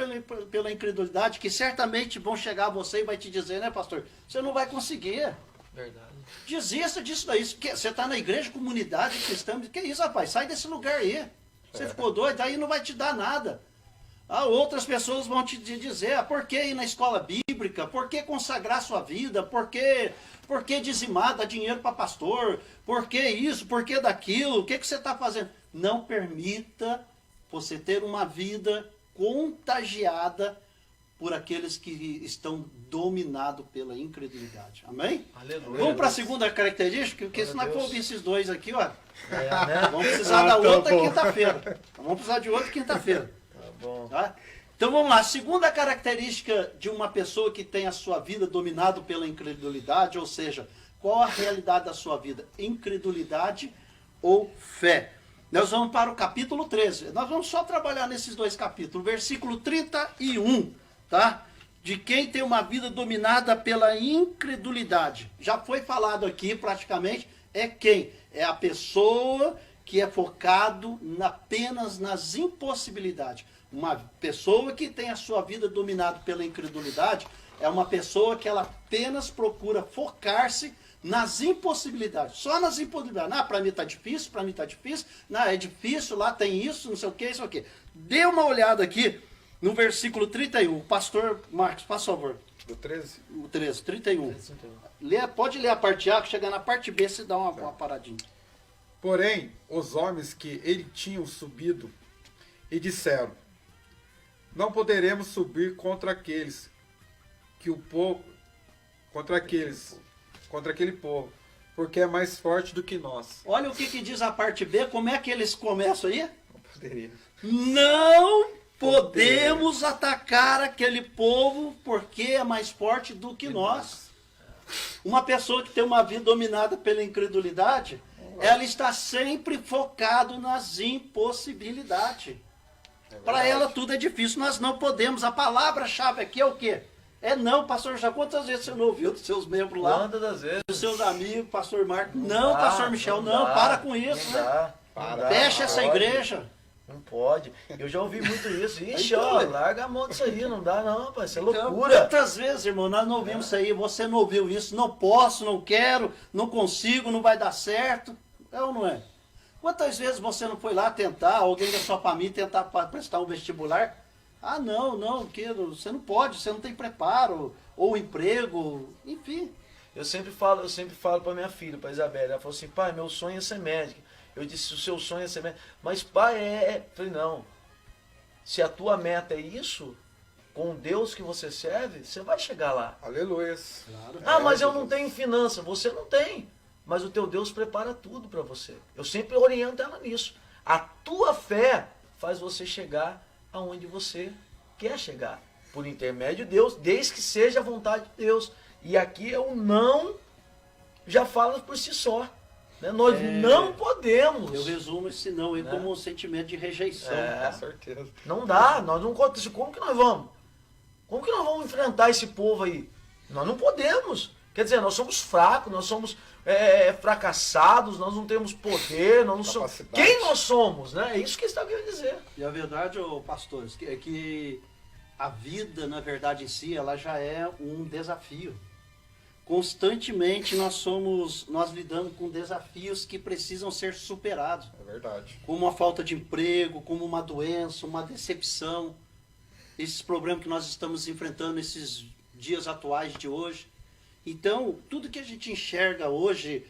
pela incredulidade, que certamente vão chegar a você e vai te dizer, né, pastor, você não vai conseguir. Verdade. Desista disso daí. Você está na igreja, comunidade cristã, que isso, rapaz? Sai desse lugar aí. Você ficou doido, aí não vai te dar nada. Outras pessoas vão te dizer, por que ir na escola bíblica? Por que consagrar sua vida? Por que dizimar, dar dinheiro para pastor? Por que isso? Por que daquilo? O que você está fazendo? Não permita você ter uma vida contagiada por aqueles que estão dominados pela incredulidade. Amém? Aleluia. Vamos para a segunda característica, porque se nós for ouvir esses dois aqui, ó, né? vamos precisar da outra quinta-feira. Vamos precisar de outra quinta-feira. Bom. Tá? Então vamos lá, a segunda característica de uma pessoa que tem a sua vida dominada pela incredulidade, ou seja, qual a realidade da sua vida? Incredulidade ou fé? Nós vamos para o capítulo 13. Nós vamos só trabalhar nesses dois capítulos. Versículo 31, tá? De quem tem uma vida dominada pela incredulidade. Já foi falado aqui praticamente, é quem? É a pessoa que é focado apenas nas impossibilidades. Uma pessoa que tem a sua vida dominada pela incredulidade é uma pessoa que ela apenas procura focar-se nas impossibilidades. Só nas impossibilidades. Ah, para mim está difícil, para mim está difícil. Não, é difícil, lá tem isso, não sei o que, isso aqui. Dê uma olhada aqui no versículo 31. Pastor Marcos, por favor. Do 13? O 13, 31. Pode ler a parte A, que chegar na parte B você dá uma paradinha. Porém, os homens que ele tinham subido e disseram: não poderemos subir contra aqueles que o povo, contra aquele povo, porque é mais forte do que nós. Olha o que diz a parte B, como é que eles começam aí? Não poderíamos. Não podemos atacar aquele povo porque é mais forte do que nós. Uma pessoa que tem uma vida dominada pela incredulidade, ela está sempre focado nas impossibilidades. Para ela tudo é difícil, nós não podemos. A palavra-chave aqui é o quê? É não, pastor. Já quantas vezes você não ouviu dos seus membros lá? Quantas das vezes? Dos seus amigos, pastor Marcos? Não, pastor Michel, não, para com isso, não né? Dá, Fecha essa pode, igreja. Não pode. Eu já ouvi muito isso. Ixi, Então, ó, larga a mão disso aí, não dá não, rapaz. Isso é Então, loucura. quantas vezes, irmão, nós não ouvimos isso aí, você não ouviu isso, não posso, não quero, não consigo, não vai dar certo. É ou não é? Quantas vezes você não foi lá tentar, alguém da sua família tentar prestar um vestibular? Ah, não, você não pode, você não tem preparo, ou emprego, enfim. Eu sempre falo para minha filha, para Isabela, ela falou assim: pai, meu sonho é ser médica. Eu disse: o seu sonho é ser médica. Mas pai, Eu falei: não, se a tua meta é isso, com o Deus que você serve, você vai chegar lá. Aleluia. Claro. Ah, mas eu não tenho finança. Você não tem, mas o teu Deus prepara tudo para você. Eu sempre oriento ela nisso. A tua fé faz você chegar aonde você quer chegar, por intermédio de Deus, desde que seja a vontade de Deus. E aqui é o não, já fala por si só. Né? Nós não podemos. Eu resumo esse não aí como um sentimento de rejeição. Com certeza. Não dá, nós não acontece. Como que nós vamos? Como que nós vamos enfrentar esse povo aí? Nós não podemos. Quer dizer, nós somos fracos, nós somos fracassados, nós não temos poder, nós não somos. Quem nós somos, né? É isso que está querendo dizer. E a verdade, pastores, é que a vida, na verdade, em si, ela já é um desafio. Constantemente nós lidamos com desafios que precisam ser superados. É verdade. Como uma falta de emprego, como uma doença, uma decepção. Esses problemas que nós estamos enfrentando nesses dias atuais de hoje. Então, tudo que a gente enxerga hoje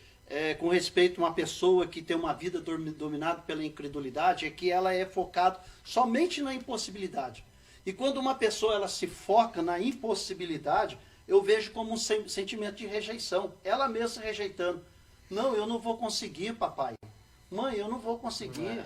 com respeito a uma pessoa que tem uma vida dominada pela incredulidade é que ela é focada somente na impossibilidade. E quando uma pessoa ela se foca na impossibilidade, eu vejo como um sentimento de rejeição. Ela mesma se rejeitando. Não, eu não vou conseguir, papai. Mãe, eu não vou conseguir.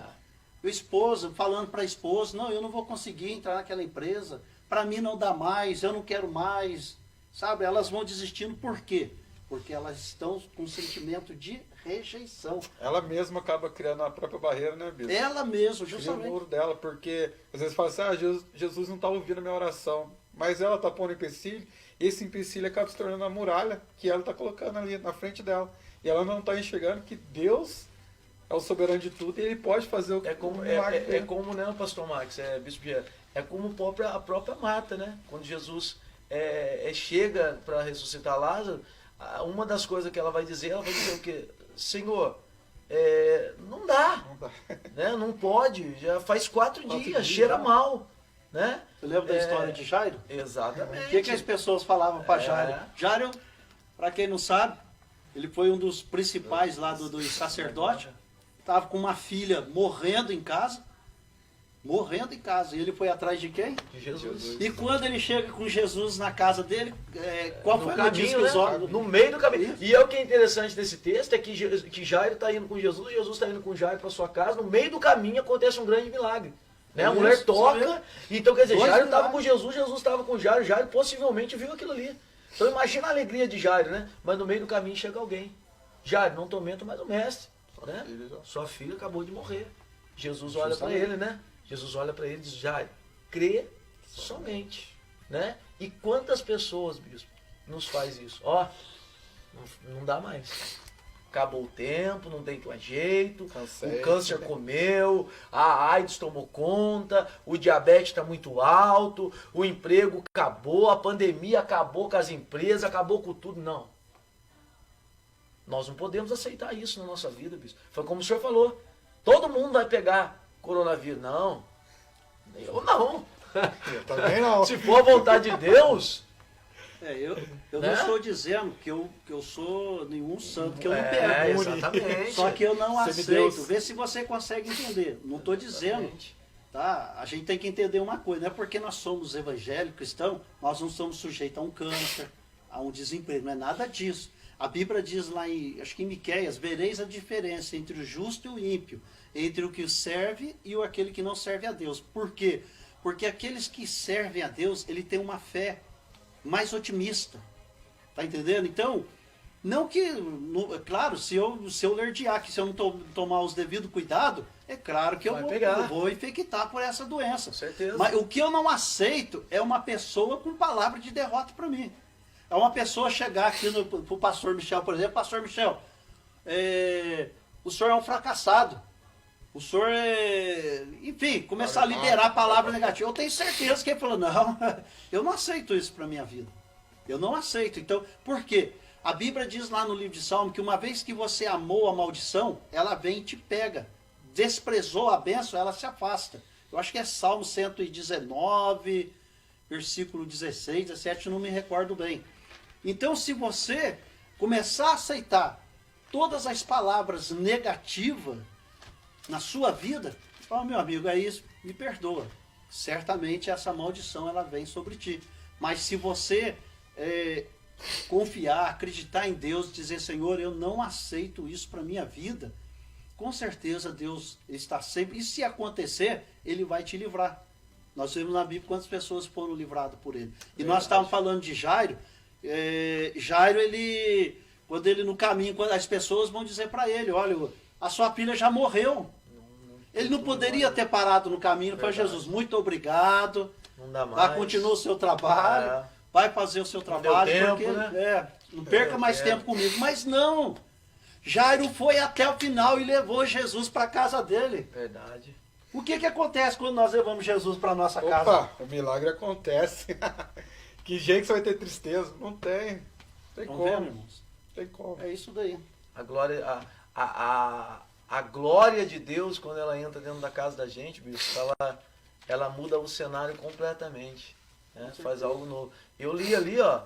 O esposo falando para a esposa: não, eu não vou conseguir entrar naquela empresa. Para mim não dá mais, eu não quero mais. Sabe, elas vão desistindo por quê? Porque elas estão com um sentimento de rejeição. Ela mesma acaba criando a própria barreira, né, Bispo? Ela mesma, Cria o justamente. muro dela, porque às vezes fala assim: Jesus não está ouvindo a minha oração. Mas ela está pondo empecilho, e esse empecilho acaba se tornando a muralha que ela está colocando ali na frente dela. E ela não está enxergando que Deus é o soberano de tudo e ele pode fazer o milagre dele. Como, né, pastor Max, Bispo Pierre, é como a própria Marta, né? Quando Jesus chega para ressuscitar Lázaro, uma das coisas que ela vai dizer o quê? Senhor, não dá, né? Não pode, já faz 4 dias, cheira mal. Né? Você lembra da história de Jairo? Exatamente. O que as pessoas falavam para Jairo? Jairo, para quem não sabe, ele foi um dos principais lá dos sacerdotes. Estava com uma filha morrendo em casa. E ele foi atrás de quem? De Jesus. E quando ele chega com Jesus na casa dele, qual foi o caminho, né? No meio do caminho. E o que é interessante desse texto é que Jairo está indo com Jesus está indo com Jairo para sua casa. No meio do caminho acontece um grande milagre. Né? A Isso, mulher só toca, eu. então quer dizer, 2 Jairo estava milagres. com Jesus, Jesus estava com Jairo, Jairo possivelmente viu aquilo ali. Então imagina a alegria de Jairo, né? Mas no meio do caminho chega alguém. Jairo, não tormenta mais o mestre. Né? Sua filha acabou de morrer. Jesus olha para ele, né? Jesus olha para ele e diz, Jairo, crê somente. Né? E quantas pessoas, bispo, nos faz isso? Ó, não dá mais. Acabou o tempo, não tem mais jeito, o câncer comeu, a AIDS tomou conta, o diabetes está muito alto, o emprego acabou, a pandemia acabou com as empresas, acabou com tudo. Não. Nós não podemos aceitar isso na nossa vida, bispo. Foi como o senhor falou, todo mundo vai pegar coronavírus. Não, eu não. Eu também não. Se for a vontade de Deus... Eu Né? não estou dizendo que eu sou nenhum santo, que eu não pego. Exatamente. Só que eu não Você me aceito. deu- Vê se você consegue entender. Não estou dizendo, Exatamente. tá? A gente tem que entender uma coisa. Não é porque nós somos evangélicos, cristãos, nós não somos sujeitos a um câncer, a um desemprego. Não é nada disso. A Bíblia diz lá em, acho que em Miqueias, vereis a diferença entre o justo e o ímpio, entre o que serve e aquele que não serve a Deus. Por quê? Porque aqueles que servem a Deus, ele tem uma fé mais otimista. Tá entendendo? Então, não que, claro, se eu lerdear, que se eu não tomar os devidos cuidados, é claro que eu Vai vou, pegar. eu vou infectar por essa doença. Com certeza. Mas o que eu não aceito é uma pessoa com palavra de derrota para mim. É uma pessoa chegar aqui pro pastor Michel, por exemplo, pastor Michel, o senhor é um fracassado. O senhor enfim, começar a liberar a palavra negativa. Eu tenho certeza que ele falou, não, eu não aceito isso para minha vida. Eu não aceito. Então, por quê? A Bíblia diz lá no livro de Salmo que uma vez que você amou a maldição, ela vem e te pega. Desprezou a bênção, ela se afasta. Eu acho que é Salmo 119, versículo 16, 17, não me recordo bem. Então, se você começar a aceitar todas as palavras negativas na sua vida, meu amigo, aí me perdoa. Certamente essa maldição ela vem sobre ti. Mas se você confiar, acreditar em Deus, dizer, Senhor, eu não aceito isso para minha vida, com certeza Deus está sempre... E se acontecer, Ele vai te livrar. Nós vemos na Bíblia quantas pessoas foram livradas por Ele. E nós estávamos falando de Jairo. Jairo, quando ele no caminho, quando as pessoas vão dizer para ele, olha, a sua filha já morreu. Ele não poderia ter parado no caminho para Jesus. Muito obrigado. Não dá mais. Continua o seu trabalho. Vai fazer o seu trabalho. tempo, porque, né? não perca mais tempo comigo. Mas não. Jairo foi até o final e levou Jesus para a casa dele. Verdade. O que acontece quando nós levamos Jesus para nossa casa? Opa, o milagre acontece. Que jeito que você vai ter tristeza? Não tem. Não tem Estão como. vendo, irmãos? Não tem como. É isso daí. A glória, a glória de Deus, quando ela entra dentro da casa da gente, bicho, ela muda o cenário completamente. Né? Faz algo novo. Eu li ali, ó.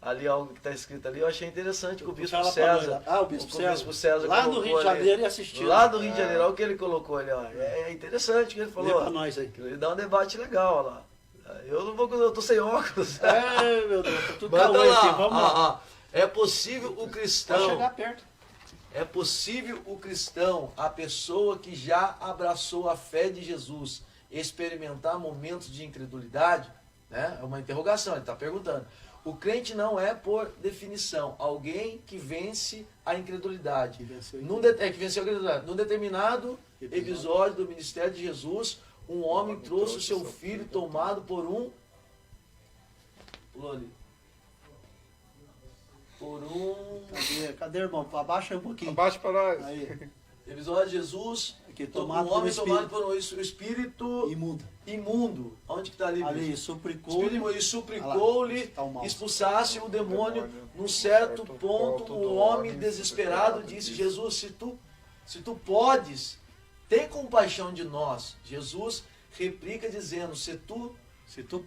Ali algo que está escrito ali, eu achei interessante que o Bispo César. O Bispo César. Lá colocou no Rio de ali. Janeiro e assistiu. Lá do Rio de Janeiro, olha o que ele colocou ali, ó. É interessante o que ele falou. Lê pra nós aí. Ele dá um debate legal, ó lá. Eu tô sem óculos. Meu Deus, tá tudo Manda calor lá, aqui, vamos lá. ó. É possível o cristão. Pode chegar perto. É possível o cristão, a pessoa que já abraçou a fé de Jesus, experimentar momentos de incredulidade? Né? É uma interrogação, ele está perguntando. O crente não é, por definição, alguém que vence a incredulidade. Que venceu Que venceu a incredulidade. Num determinado episódio do ministério de Jesus, um homem trouxe o seu filho tomado por um... Pulou ali. Por um... Cadê, irmão? Abaixa aí um pouquinho. Abaixa para nós. Aí. Episódio de Jesus, Aqui, um tomado por um homem tomado espírito por um espírito imundo. imundo. Onde que está ali? Ali, bispo? suplicou. E suplicou-lhe Tá o mal. expulsasse o demônio. Num certo ponto, o homem desesperado disse, Jesus, se tu podes, tem compaixão de nós. Jesus replica dizendo, se tu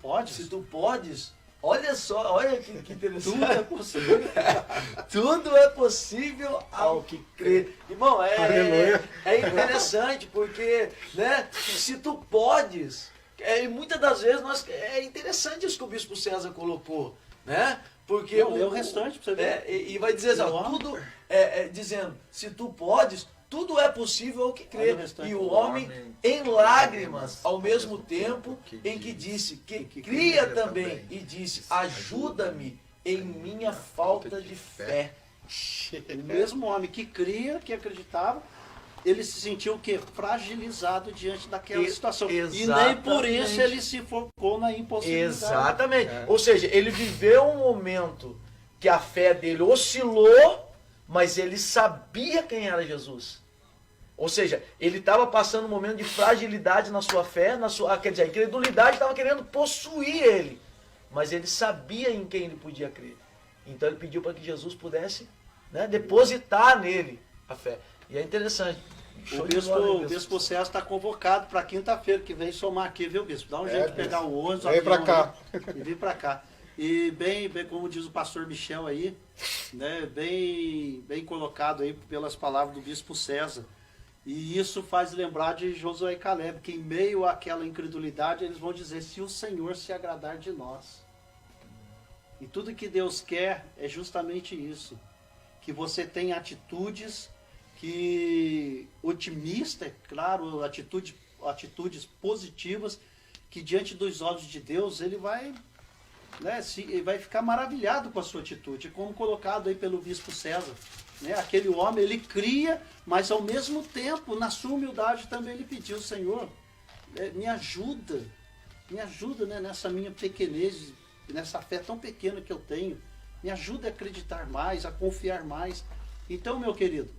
podes, olha só, olha que interessante. Tudo é possível. Tudo é possível ao que crê. Irmão, é interessante porque, né, se tu podes, e muitas das vezes é interessante isso que o Bispo César colocou, né? Porque Lê o restante pra você ver. e vai dizer assim, ó, tudo dizendo, se tu podes, tudo é possível ao que crê. Olha o restante E o do homem em lágrimas, ao mesmo tempo em que disse que cria também e disse, ajuda-me em minha falta de fé. O mesmo homem que cria, que acreditava, ele se sentiu o quê? Fragilizado diante daquela situação. E nem por isso ele se focou na impossibilidade. Exatamente. Ou seja, ele viveu um momento que a fé dele oscilou, mas ele sabia quem era Jesus. Ou seja, ele estava passando um momento de fragilidade na sua fé, quer dizer, a incredulidade estava querendo possuir ele. Mas ele sabia em quem ele podia crer. Então ele pediu para que Jesus pudesse, né, depositar nele a fé. E é interessante. O bispo César está convocado para quinta-feira que vem somar aqui, viu, bispo? Dá um jeito de pegar o ônibus, vem para cá. E vir para cá. E bem, como diz o pastor Michel aí, né, bem colocado aí pelas palavras do bispo César. E isso faz lembrar de Josué e Caleb, que em meio àquela incredulidade eles vão dizer, se o Senhor se agradar de nós. E tudo que Deus quer é justamente isso. Que você tenha atitudes que otimista, é claro, atitudes positivas, que diante dos olhos de Deus ele vai, né, ele vai ficar maravilhado com a sua atitude, como colocado aí pelo bispo César. Né? Aquele homem, ele cria, mas ao mesmo tempo, na sua humildade também ele pediu, Senhor, me ajuda, né, nessa minha pequenez, nessa fé tão pequena que eu tenho, me ajuda a acreditar mais, a confiar mais. Então, meu querido,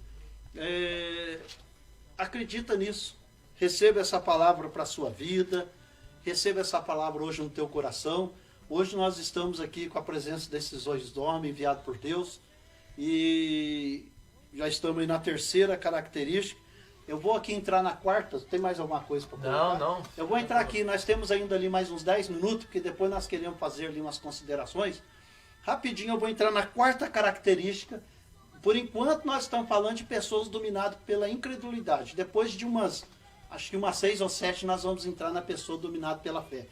acredita nisso, receba essa palavra para a sua vida, receba essa palavra hoje no teu coração. Hoje nós estamos aqui com a presença desses dois homens enviados por Deus, e já estamos aí na terceira característica. Eu vou aqui entrar na quarta. Tem mais alguma coisa para colocar? Não. Eu vou entrar aqui, nós temos ainda ali mais uns 10 minutos, porque depois nós queremos fazer ali umas considerações. Rapidinho eu vou entrar na quarta característica. Por enquanto nós estamos falando de pessoas dominadas pela incredulidade. Depois de acho que umas 6 ou 7, nós vamos entrar na pessoa dominada pela fé.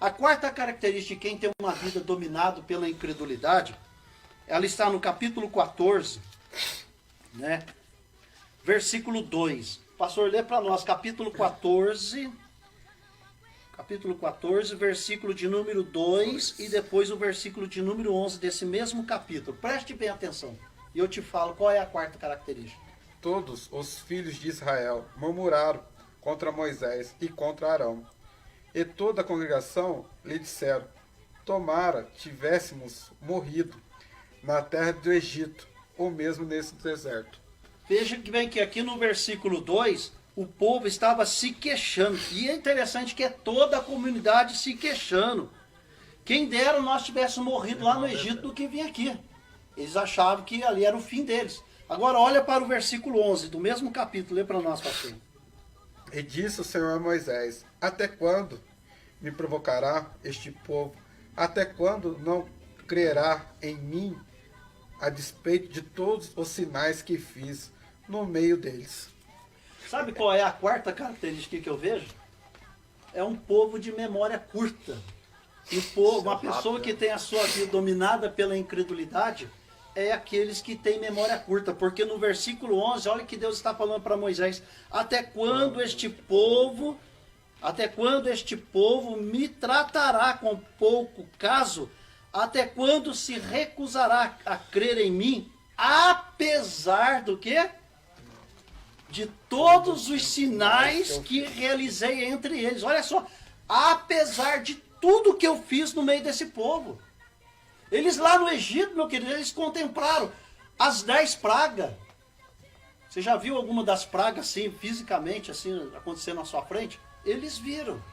A quarta característica de quem tem uma vida dominada pela incredulidade, ela está no capítulo 14, né? Versículo 2. Pastor, lê para nós, capítulo 14, versículo de número 2 e depois o versículo de número 11 desse mesmo capítulo. Preste bem atenção e eu te falo qual é a quarta característica. Todos os filhos de Israel murmuraram contra Moisés e contra Arão. E toda a congregação lhe disseram, tomara tivéssemos morrido na terra do Egito, ou mesmo nesse deserto. Veja que bem que aqui no versículo 2, o povo estava se queixando. E é interessante que é toda a comunidade se queixando. Quem dera nós tivéssemos morrido lá no Egito do que vir aqui. Eles achavam que ali era o fim deles. Agora olha para o versículo 11 do mesmo capítulo. Lê para nós, pastor. E disse o Senhor a Moisés, até quando me provocará este povo? Até quando não crerá em mim, a despeito de todos os sinais que fiz no meio deles? Sabe qual é a quarta característica que eu vejo? É um povo de memória curta. Uma pessoa que tem a sua vida dominada pela incredulidade é aqueles que têm memória curta. Porque no versículo 11, olha que Deus está falando para Moisés. Até quando este povo me tratará com pouco caso? Até quando se recusará a crer em mim, apesar do quê? De todos os sinais que realizei entre eles. Olha só, apesar de tudo que eu fiz no meio desse povo. Eles lá no Egito, meu querido, eles contemplaram as 10 pragas. Você já viu alguma das pragas assim, fisicamente, assim, acontecendo na sua frente? Eles viram.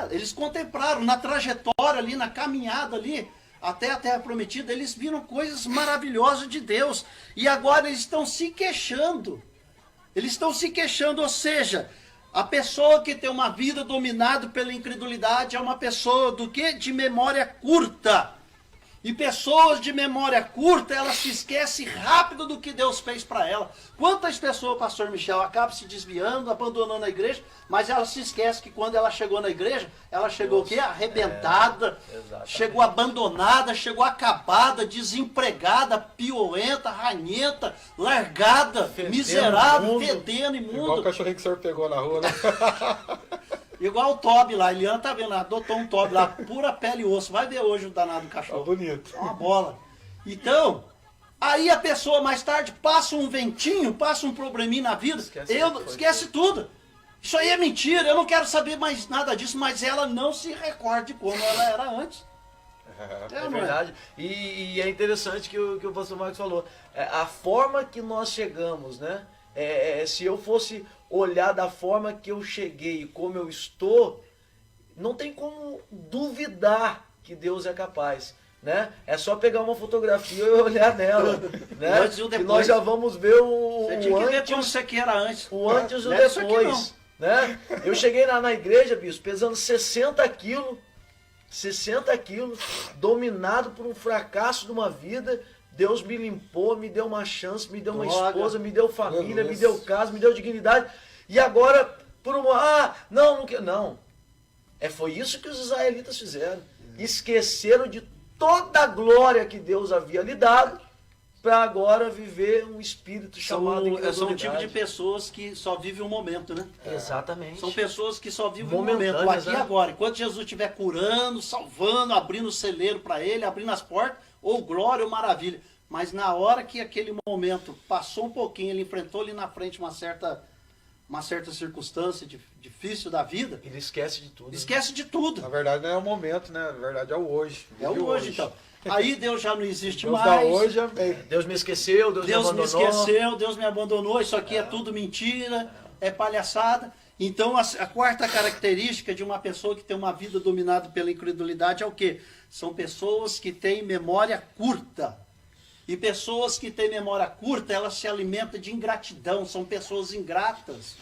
Eles contemplaram na trajetória ali, na caminhada ali, até a Terra Prometida, eles viram coisas maravilhosas de Deus. E agora eles estão se queixando. Ou seja, a pessoa que tem uma vida dominada pela incredulidade é uma pessoa do quê? De memória curta. E pessoas de memória curta, elas se esquecem rápido do que Deus fez para ela. Quantas pessoas, pastor Michel, acabam se desviando, abandonando a igreja, mas ela se esquece que quando ela chegou na igreja, ela chegou o quê? Arrebentada, chegou abandonada, chegou acabada, desempregada, piolenta, ranhenta, largada, miserável, fedendo, Igual o imundo. cachorrinho que o senhor pegou na rua, né? Igual o Toby lá, Eliana tá vendo, adotou um Toby lá, pura pele e osso. Vai ver hoje o danado do Tá cachorro. bonito. É uma bola. Então, aí a pessoa mais tarde passa um ventinho, passa um probleminha na vida, esquece tudo. Isso aí é mentira, eu não quero saber mais nada disso, mas ela não se recorda de como ela era antes. É verdade. E é interessante que o pastor Marcos falou. A forma que nós chegamos, né? Se eu fosse olhar da forma que eu cheguei e como eu estou, não tem como duvidar que Deus é capaz, né? É só pegar uma fotografia e olhar nela, né? Antes e o que depois. nós já vamos ver Você tinha que ver antes, como você que era antes. o antes e o Não é isso aqui, depois, né? Eu cheguei na igreja, bicho, pesando 60 quilos, dominado por um fracasso de uma vida. Deus me limpou, me deu uma chance, me deu uma esposa, me deu família, me deu casa, me deu dignidade. E agora, por uma... não quero... Não. Foi isso que os israelitas fizeram. Esqueceram de toda a glória que Deus havia lhe dado para agora viver um espírito chamado incredulidade. São um tipo de pessoas que só vivem um momento, né? Exatamente. São pessoas que só vivem um momento, o aqui e agora. Enquanto Jesus estiver curando, salvando, abrindo o celeiro para ele, abrindo as portas, ou glória ou maravilha. Mas na hora que aquele momento passou um pouquinho, ele enfrentou ali na frente uma certa circunstância difícil da vida, Ele esquece de tudo. esquece de tudo. Na verdade não é o momento, né? Na verdade é o hoje. É o hoje, então. Aí Deus já não existe Deus mais. dá hoje, amém. Deus me esqueceu, Deus me Deus me abandonou. esqueceu, Deus me abandonou, isso aqui é tudo mentira, é palhaçada. Então a quarta característica de uma pessoa que tem uma vida dominada pela incredulidade é o quê? São pessoas que têm memória curta. E pessoas que têm memória curta, elas se alimentam de ingratidão, são pessoas ingratas.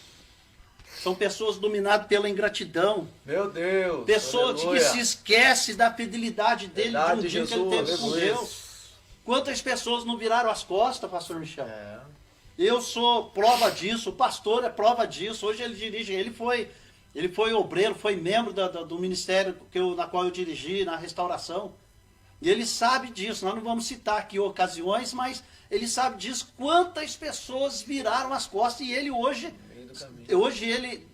São pessoas dominadas pela ingratidão. Meu Deus. Pessoas que aleluia. se esquecem da fidelidade dele Verdade, de um dia que Jesus, ele teve com aleluia. Deus. Quantas pessoas não viraram as costas, pastor Michel? É. Eu sou prova disso, o pastor é prova disso. Hoje ele dirige, ele foi obreiro, foi membro do ministério na qual eu dirigi, na restauração. E ele sabe disso, nós não vamos citar aqui ocasiões, mas ele sabe disso, quantas pessoas viraram as costas. E ele hoje ele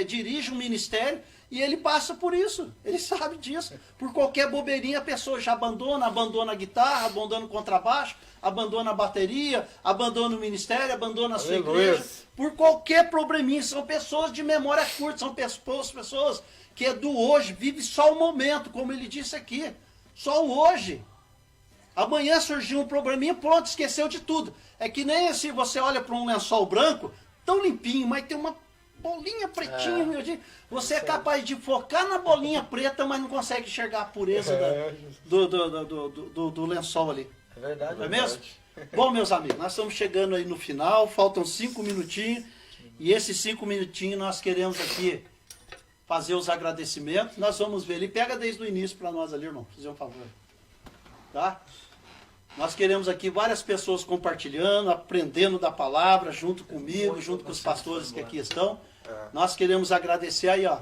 dirige um ministério e ele passa por isso, ele sabe disso. Por qualquer bobeirinha a pessoa já abandona a guitarra, abandona o contrabaixo, abandona a bateria, abandona o ministério, abandona a sua igreja. Por qualquer probleminha, são pessoas de memória curta, são pessoas que é do hoje, vive só o momento, como ele disse aqui. Só o hoje. Amanhã surgiu um probleminha, pronto, esqueceu de tudo. É que nem se você olha para um lençol branco, tão limpinho, mas tem uma bolinha pretinha, meu Deus. Você é capaz de focar na bolinha preta, mas não consegue enxergar a pureza do lençol ali. É verdade. Não é mesmo? Bom, meus amigos, nós estamos chegando aí no final, faltam 5 minutinhos. E esses 5 minutinhos nós queremos aqui fazer os agradecimentos. Nós vamos ver ali. Pega desde o início para nós ali, irmão. Fazer um favor. Tá? Nós queremos aqui várias pessoas compartilhando, aprendendo da palavra, junto comigo, junto com os pastores que aqui estão. Nós queremos agradecer aí, ó,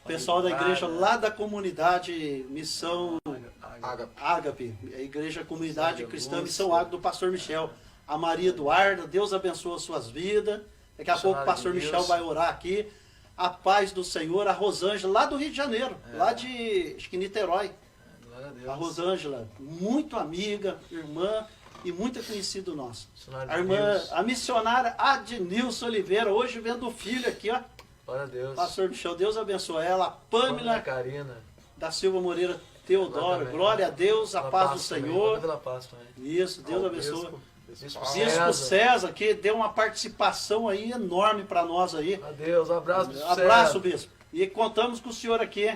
o pessoal da igreja lá da comunidade Missão Ágape, a Igreja Comunidade Cristã Missão Ágape do pastor Michel. A Maria Eduarda, Deus abençoe as suas vidas. Daqui a pouco o pastor Michel vai orar aqui. A paz do Senhor, a Rosângela, lá do Rio de Janeiro, lá de, acho que Niterói. A Rosângela, muito amiga, irmã e muito conhecido nosso. A irmã, a missionária Adnilson Oliveira, hoje vendo o filho aqui, ó. Glória a Deus. Pastor Michel, Deus abençoe ela. A Pâmela Carina. Da Silva Moreira Teodoro, glória a Deus, a paz do Senhor. Isso, Deus abençoe. Bispo César, que deu uma participação aí enorme para nós aí. Adeus, um abraço, Bispo Abraço, Bispo. E contamos com o senhor aqui.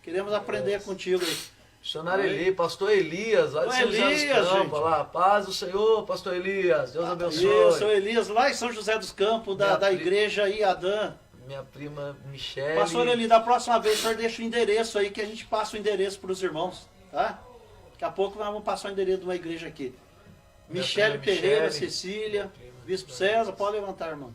Queremos aprender contigo aí. Missionário Eli, pastor Elias, lá de São José dos Campos, lá. Paz do Senhor, pastor Elias, Deus abençoe. Isso, Elias, lá em São José dos Campos, da igreja Iadã. Minha prima Michele. Pastor Eli, da próxima vez o senhor deixa o endereço aí, que a gente passa o endereço para os irmãos, tá? Daqui a pouco nós vamos passar o endereço de uma igreja aqui. Minha Michele prima Pereira, Michele. Cecília, Minha prima, Bispo minha César, pode levantar, irmão.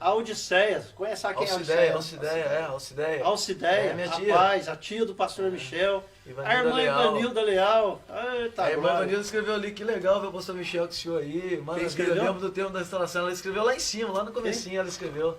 Aldiceia, conhece quem é Alcideia, Aldiceia? Alcideia. Alcideia, É, minha tia. rapaz, a tia do pastor Michel. Ivanilda A irmã Leal. Ivanilda Leal. Eita, A irmã glória. Ivanilda escreveu ali, que legal ver o pastor Michel que o senhor aí. Maravilha, escreveu? lembro do tempo da instalação. Ela escreveu lá em cima, lá no comecinho ela escreveu.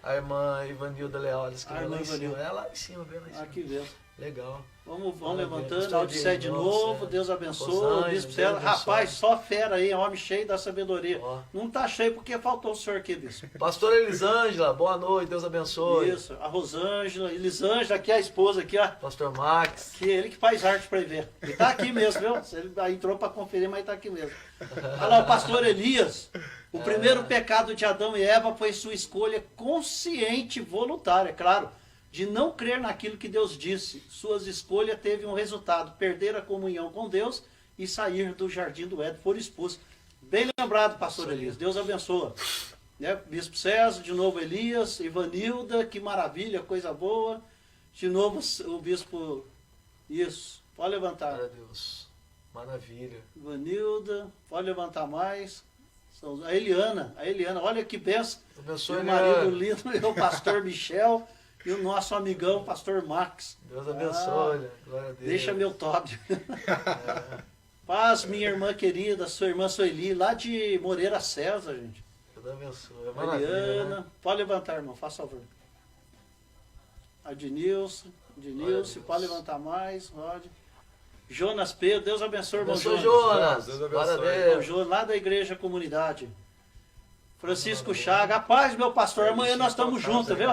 A irmã Ivanilda Leal, ela escreveu irmã lá em cima. Ivanilda. É lá em cima, bem lá em cima. Ah, que benção. Legal. Vamos Maravilha. levantando, Gostei Aldiceia de dele, novo, nossa, Deus abençoe, Rosângela, Bispo Deus César. abençoe. Rapaz, só fera aí, homem cheio da sabedoria. Ó. Não tá cheio porque faltou o senhor aqui, Bispo. Pastor Elisângela, boa noite, Deus abençoe. Isso, a Rosângela, Elisângela, aqui é a esposa aqui, ó. Pastor Max. Que ele que faz arte para ver. Ele tá aqui mesmo, viu? Ele entrou para conferir, mas tá aqui mesmo. Olha lá, o pastor Elias. O primeiro pecado de Adão e Eva foi sua escolha consciente e voluntária, claro, de não crer naquilo que Deus disse. Suas escolhas teve um resultado: perder a comunhão com Deus e sair do jardim do Éden, foram expulsos. Bem lembrado, pastor Elias. Deus abençoa. Né? Bispo César, de novo Elias, Ivanilda, que maravilha, coisa boa. De novo o bispo. Isso, pode levantar. Glória a Deus. Maravilha. Ivanilda, pode levantar mais. A Eliana, olha que benção. Deus abençoe, Meu né? marido lindo, o pastor Michel e o nosso amigão, o pastor Max. Deus abençoe, né? Glória a Deus. Deixa meu top. Paz, minha irmã querida, sua irmã Sueli, lá de Moreira César, gente. Deus abençoe. É maravilha, Eliana, né? pode levantar, irmão, faça favor. A Denilson, pode levantar mais, Rod. Jonas Pedro, Deus abençoe, irmão Abençoe, Jonas. Jonas. Deus Glória a abençoe. Irmão Deus. Jonas, lá da igreja comunidade. Francisco Chaga, a paz, meu pastor, amanhã nós estamos juntos, viu?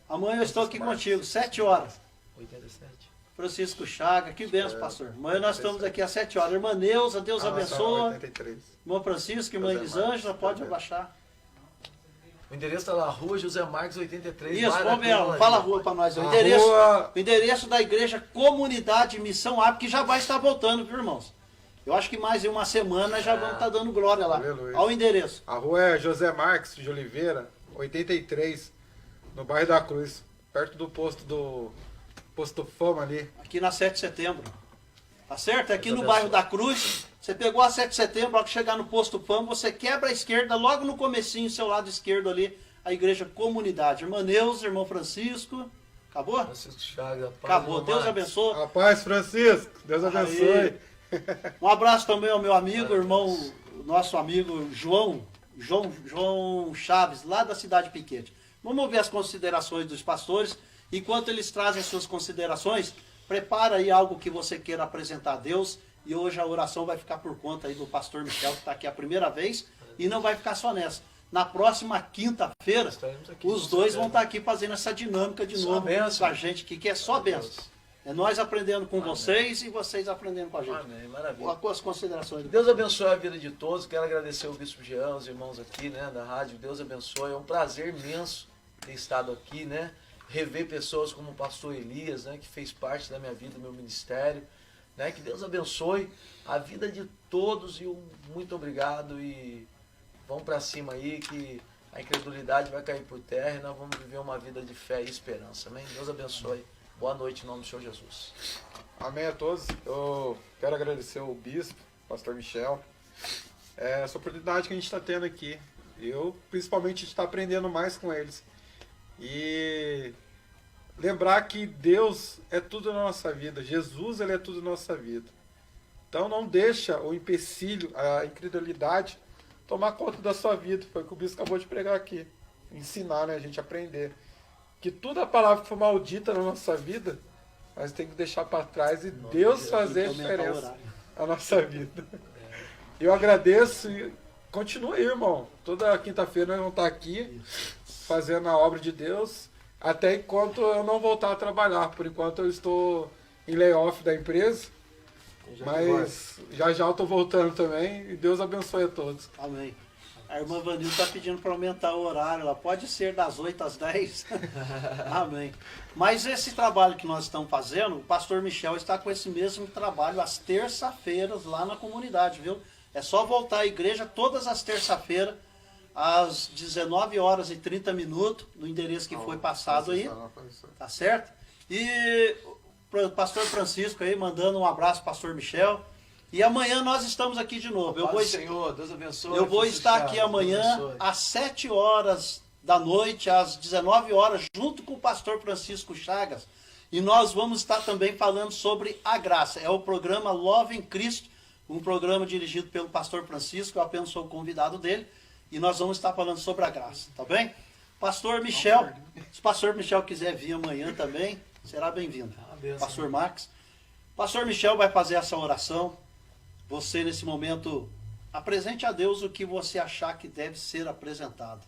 Amanhã eu estou aqui contigo, 7 horas. 87. Francisco Chaga, que benção, pastor. Amanhã nós estamos aqui às 7 horas. Irmã Neuza, Deus abençoa. 83. Irmão Francisco, irmã Elisângela, pode abaixar. O endereço está lá, Rua José Marques 83. Isso, Bairro vamos ver, Aquila, fala a gente. rua para nós. O A endereço, rua- o endereço da igreja Comunidade Missão Abre, que já vai estar voltando, viu, irmãos? Eu acho que mais de uma semana já vamos estar dando glória lá. Aleluia. Olha o endereço. A rua é José Marques de Oliveira, 83, no bairro da Cruz, perto do posto Fama ali. Aqui na 7 de setembro. Tá certo? Aqui Deus no bairro abençoe. da Cruz, você pegou a 7 de setembro, ao chegar no posto PAM, você quebra a esquerda, logo no comecinho, seu lado esquerdo ali, a igreja Comunidade. Irmã Neuza, irmão Francisco. Acabou? Francisco Chagas, paz, Acabou. irmão Deus Marcos. abençoe. Rapaz, Francisco, Deus abençoe. Aí. Um abraço também ao meu amigo, irmão, nosso amigo João Chaves, lá da cidade Piquete. Vamos ouvir as considerações dos pastores. Enquanto eles trazem suas considerações, prepara aí algo que você queira apresentar a Deus. E hoje a oração vai ficar por conta aí do pastor Michel, que está aqui a primeira vez. E não vai ficar só nessa. Na próxima quinta-feira, Estaremos aqui, os com dois certeza. vão estar aqui fazendo essa dinâmica de Só novo bênção. com a gente aqui, que é só benção. É nós aprendendo com vocês e vocês aprendendo com a gente. Amém, maravilha. Com as considerações do Deus abençoe a vida de todos. Quero agradecer ao Bispo Jean, os irmãos aqui, né, da rádio. Deus abençoe. É um prazer imenso ter estado aqui, né? Rever pessoas como o pastor Elias, né, que fez parte da minha vida, do meu ministério, né? Que Deus abençoe a vida de todos e um muito obrigado e vamos para cima aí que a incredulidade vai cair por terra e nós vamos viver uma vida de fé e esperança. Amém? Deus abençoe. Boa noite em nome do Senhor Jesus. Amém a todos. Eu quero agradecer ao bispo, pastor Michel, essa oportunidade que a gente está tendo aqui. Eu, principalmente, está aprendendo mais com eles. E lembrar que Deus é tudo na nossa vida. Jesus, ele é tudo na nossa vida. Então não deixa o empecilho, a incredulidade, tomar conta da sua vida. Foi o que o bispo acabou de pregar aqui. Ensinar, né? A gente aprender. Que toda palavra que for maldita na nossa vida, nós temos que deixar para trás e Deus fazer a aumentar o diferença horário. na nossa vida. Eu agradeço e continue aí, irmão. Toda quinta-feira nós vamos estar aqui fazendo a obra de Deus, até enquanto eu não voltar a trabalhar. Por enquanto eu estou em layoff da empresa, mas já eu estou voltando também e Deus abençoe a todos. Amém. A irmã Vanil está pedindo para aumentar o horário. Ela pode ser das 8 às 10. Amém. Mas esse trabalho que nós estamos fazendo, o pastor Michel está com esse mesmo trabalho às terça-feiras lá na comunidade, viu? É só voltar à igreja todas as terça-feiras, às 19 horas e 30 minutos, no endereço que foi passado aí. Tá certo? E o pastor Francisco aí mandando um abraço, pastor Michel. E amanhã nós estamos aqui de novo. Eu vou, Senhor, Deus abençoe. eu vou Jesus estar Chagas, aqui Deus amanhã abençoe. às 7 horas da noite, às 19 horas, junto com o pastor Francisco Chagas. E nós vamos estar também falando sobre a graça. É o programa Love em Cristo, um programa dirigido pelo pastor Francisco. Eu apenas sou o convidado dele. E nós vamos estar falando sobre a graça, tá bem? Pastor Michel, se o pastor Michel quiser vir amanhã também, será bem-vindo. Pastor Max. Pastor Michel vai fazer essa oração. Você, nesse momento, apresente a Deus o que você achar que deve ser apresentado.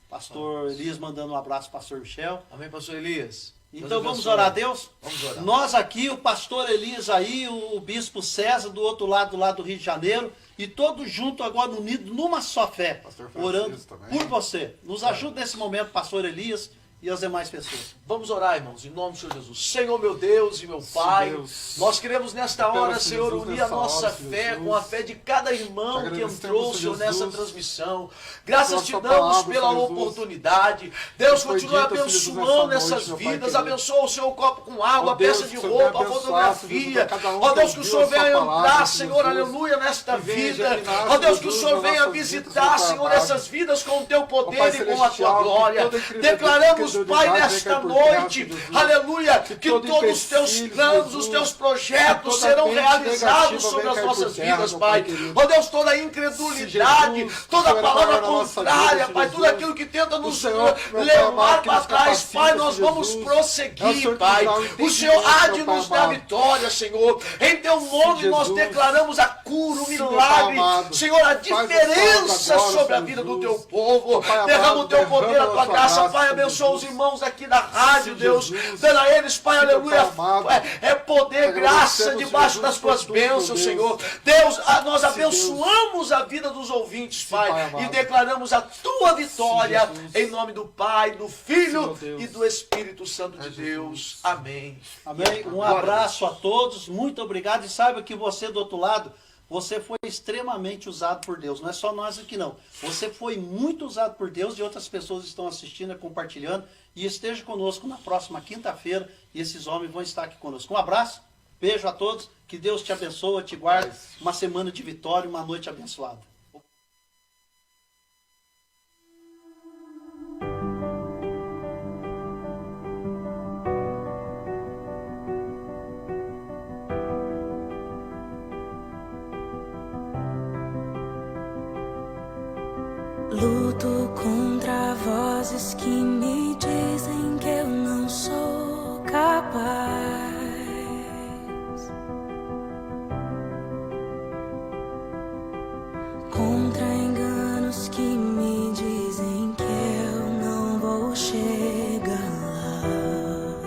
Pastor Elias mandando um abraço, pastor Michel. Amém, pastor Elias. Então Deus vamos abençoe. orar a Deus? Vamos orar. Nós aqui, o pastor Elias aí, o bispo César do outro lado, do Rio de Janeiro, e todos juntos agora unidos numa só fé, Pastor Francisco orando também. por você. Nos ajude nesse momento, pastor Elias e as demais pessoas. Vamos orar, irmãos, em nome do Senhor Jesus. Senhor, meu Deus e meu Pai, Deus. nós queremos nesta Eu hora, peço, Senhor, Jesus, unir a nessa nossa hora, Senhor fé Jesus. com a fé de cada irmão Te que agradecemos, entrou, Senhor, Jesus. nessa transmissão. Graças te Pela tua damos palavra, pela Senhor Jesus. oportunidade. Deus, Que foi continua dita, Senhor Jesus, abençoando nessa essas noite, meu Pai vidas. querido. Abençoa o seu copo com água, Ó a peça Deus, de que o Senhor roupa, a venha fotografia. abençoar, cada um Ó Deus, que que o ouviu Senhor a sua venha palavra, entrar, Senhor Senhor, Jesus. aleluia, nesta Que venha vida. germinar, Ó Deus, que o Jesus, Senhor nas venha nossas vidas, visitar, Senhor Senhor, amado. essas vidas com o teu Ó poder Pai e com a celestial, tua que glória. toda incredulidade, Declaramos, Pai, venha nesta cair por terra, noite, Jesus. aleluia, Que que todo todos os teus empecilho, planos, Jesus, os teus que projetos toda serão mente realizados negativa sobre venha as cair nossas por terra, vidas, meu Pai. Pai querido. Ó Deus, toda a Se incredulidade, Jesus, toda o Senhor é palavra maior na nossa contrária, vida, Pai, Jesus. tudo aquilo que tenta nos O Senhor, meu Pai levar amado, que para nos trás, capacita, Pai, nós Jesus. vamos É o prosseguir, Senhor que Pai. nos dá o O Senhor entendimento, há de meu Pai nos dar amado. vitória, Senhor. Em teu nome nós Jesus. declaramos a cura, o Sim, meu milagre, Pai amado. Senhor, a Faz essa diferença obra agora, sobre a Senhor vida do Jesus. teu povo. Pai Derrama amado, o teu poder, a derrama tua a sua graça, graça, Pai, Senhor abençoa os Jesus. irmãos aqui da rádio, Sim, Deus. Jesus. Dando a eles, Pai, Sim, meu aleluia, Pai amado. é poder, Te graça agradecemos, debaixo Senhor das Jesus, tuas por tudo, meu bênçãos, Deus. Senhor. Deus, nós Sim, abençoamos a vida dos ouvintes, Pai, Pai e amado. declaramos a tua vitória Sim, Jesus. em nome do Pai, do Filho Sim, meu Deus. e do Espírito Santo de É, Deus. Jesus. Amém. Amém? Um Glória a abraço a todos, muito obrigado. E saiba que você do outro lado, você foi extremamente usado por Deus. Não é só nós aqui não. Você foi muito usado por Deus e outras pessoas estão assistindo e compartilhando. E esteja conosco na próxima quinta-feira. E esses homens vão estar aqui conosco. Um abraço, beijo a todos. Que Deus te abençoe, te guarde. Uma semana de vitória, uma noite abençoada. Luto contra vozes que me dizem que eu não sou capaz. Contra enganos que me dizem que eu não vou chegar lá.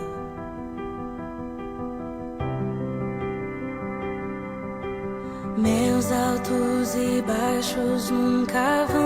Meus altos e baixos nunca vão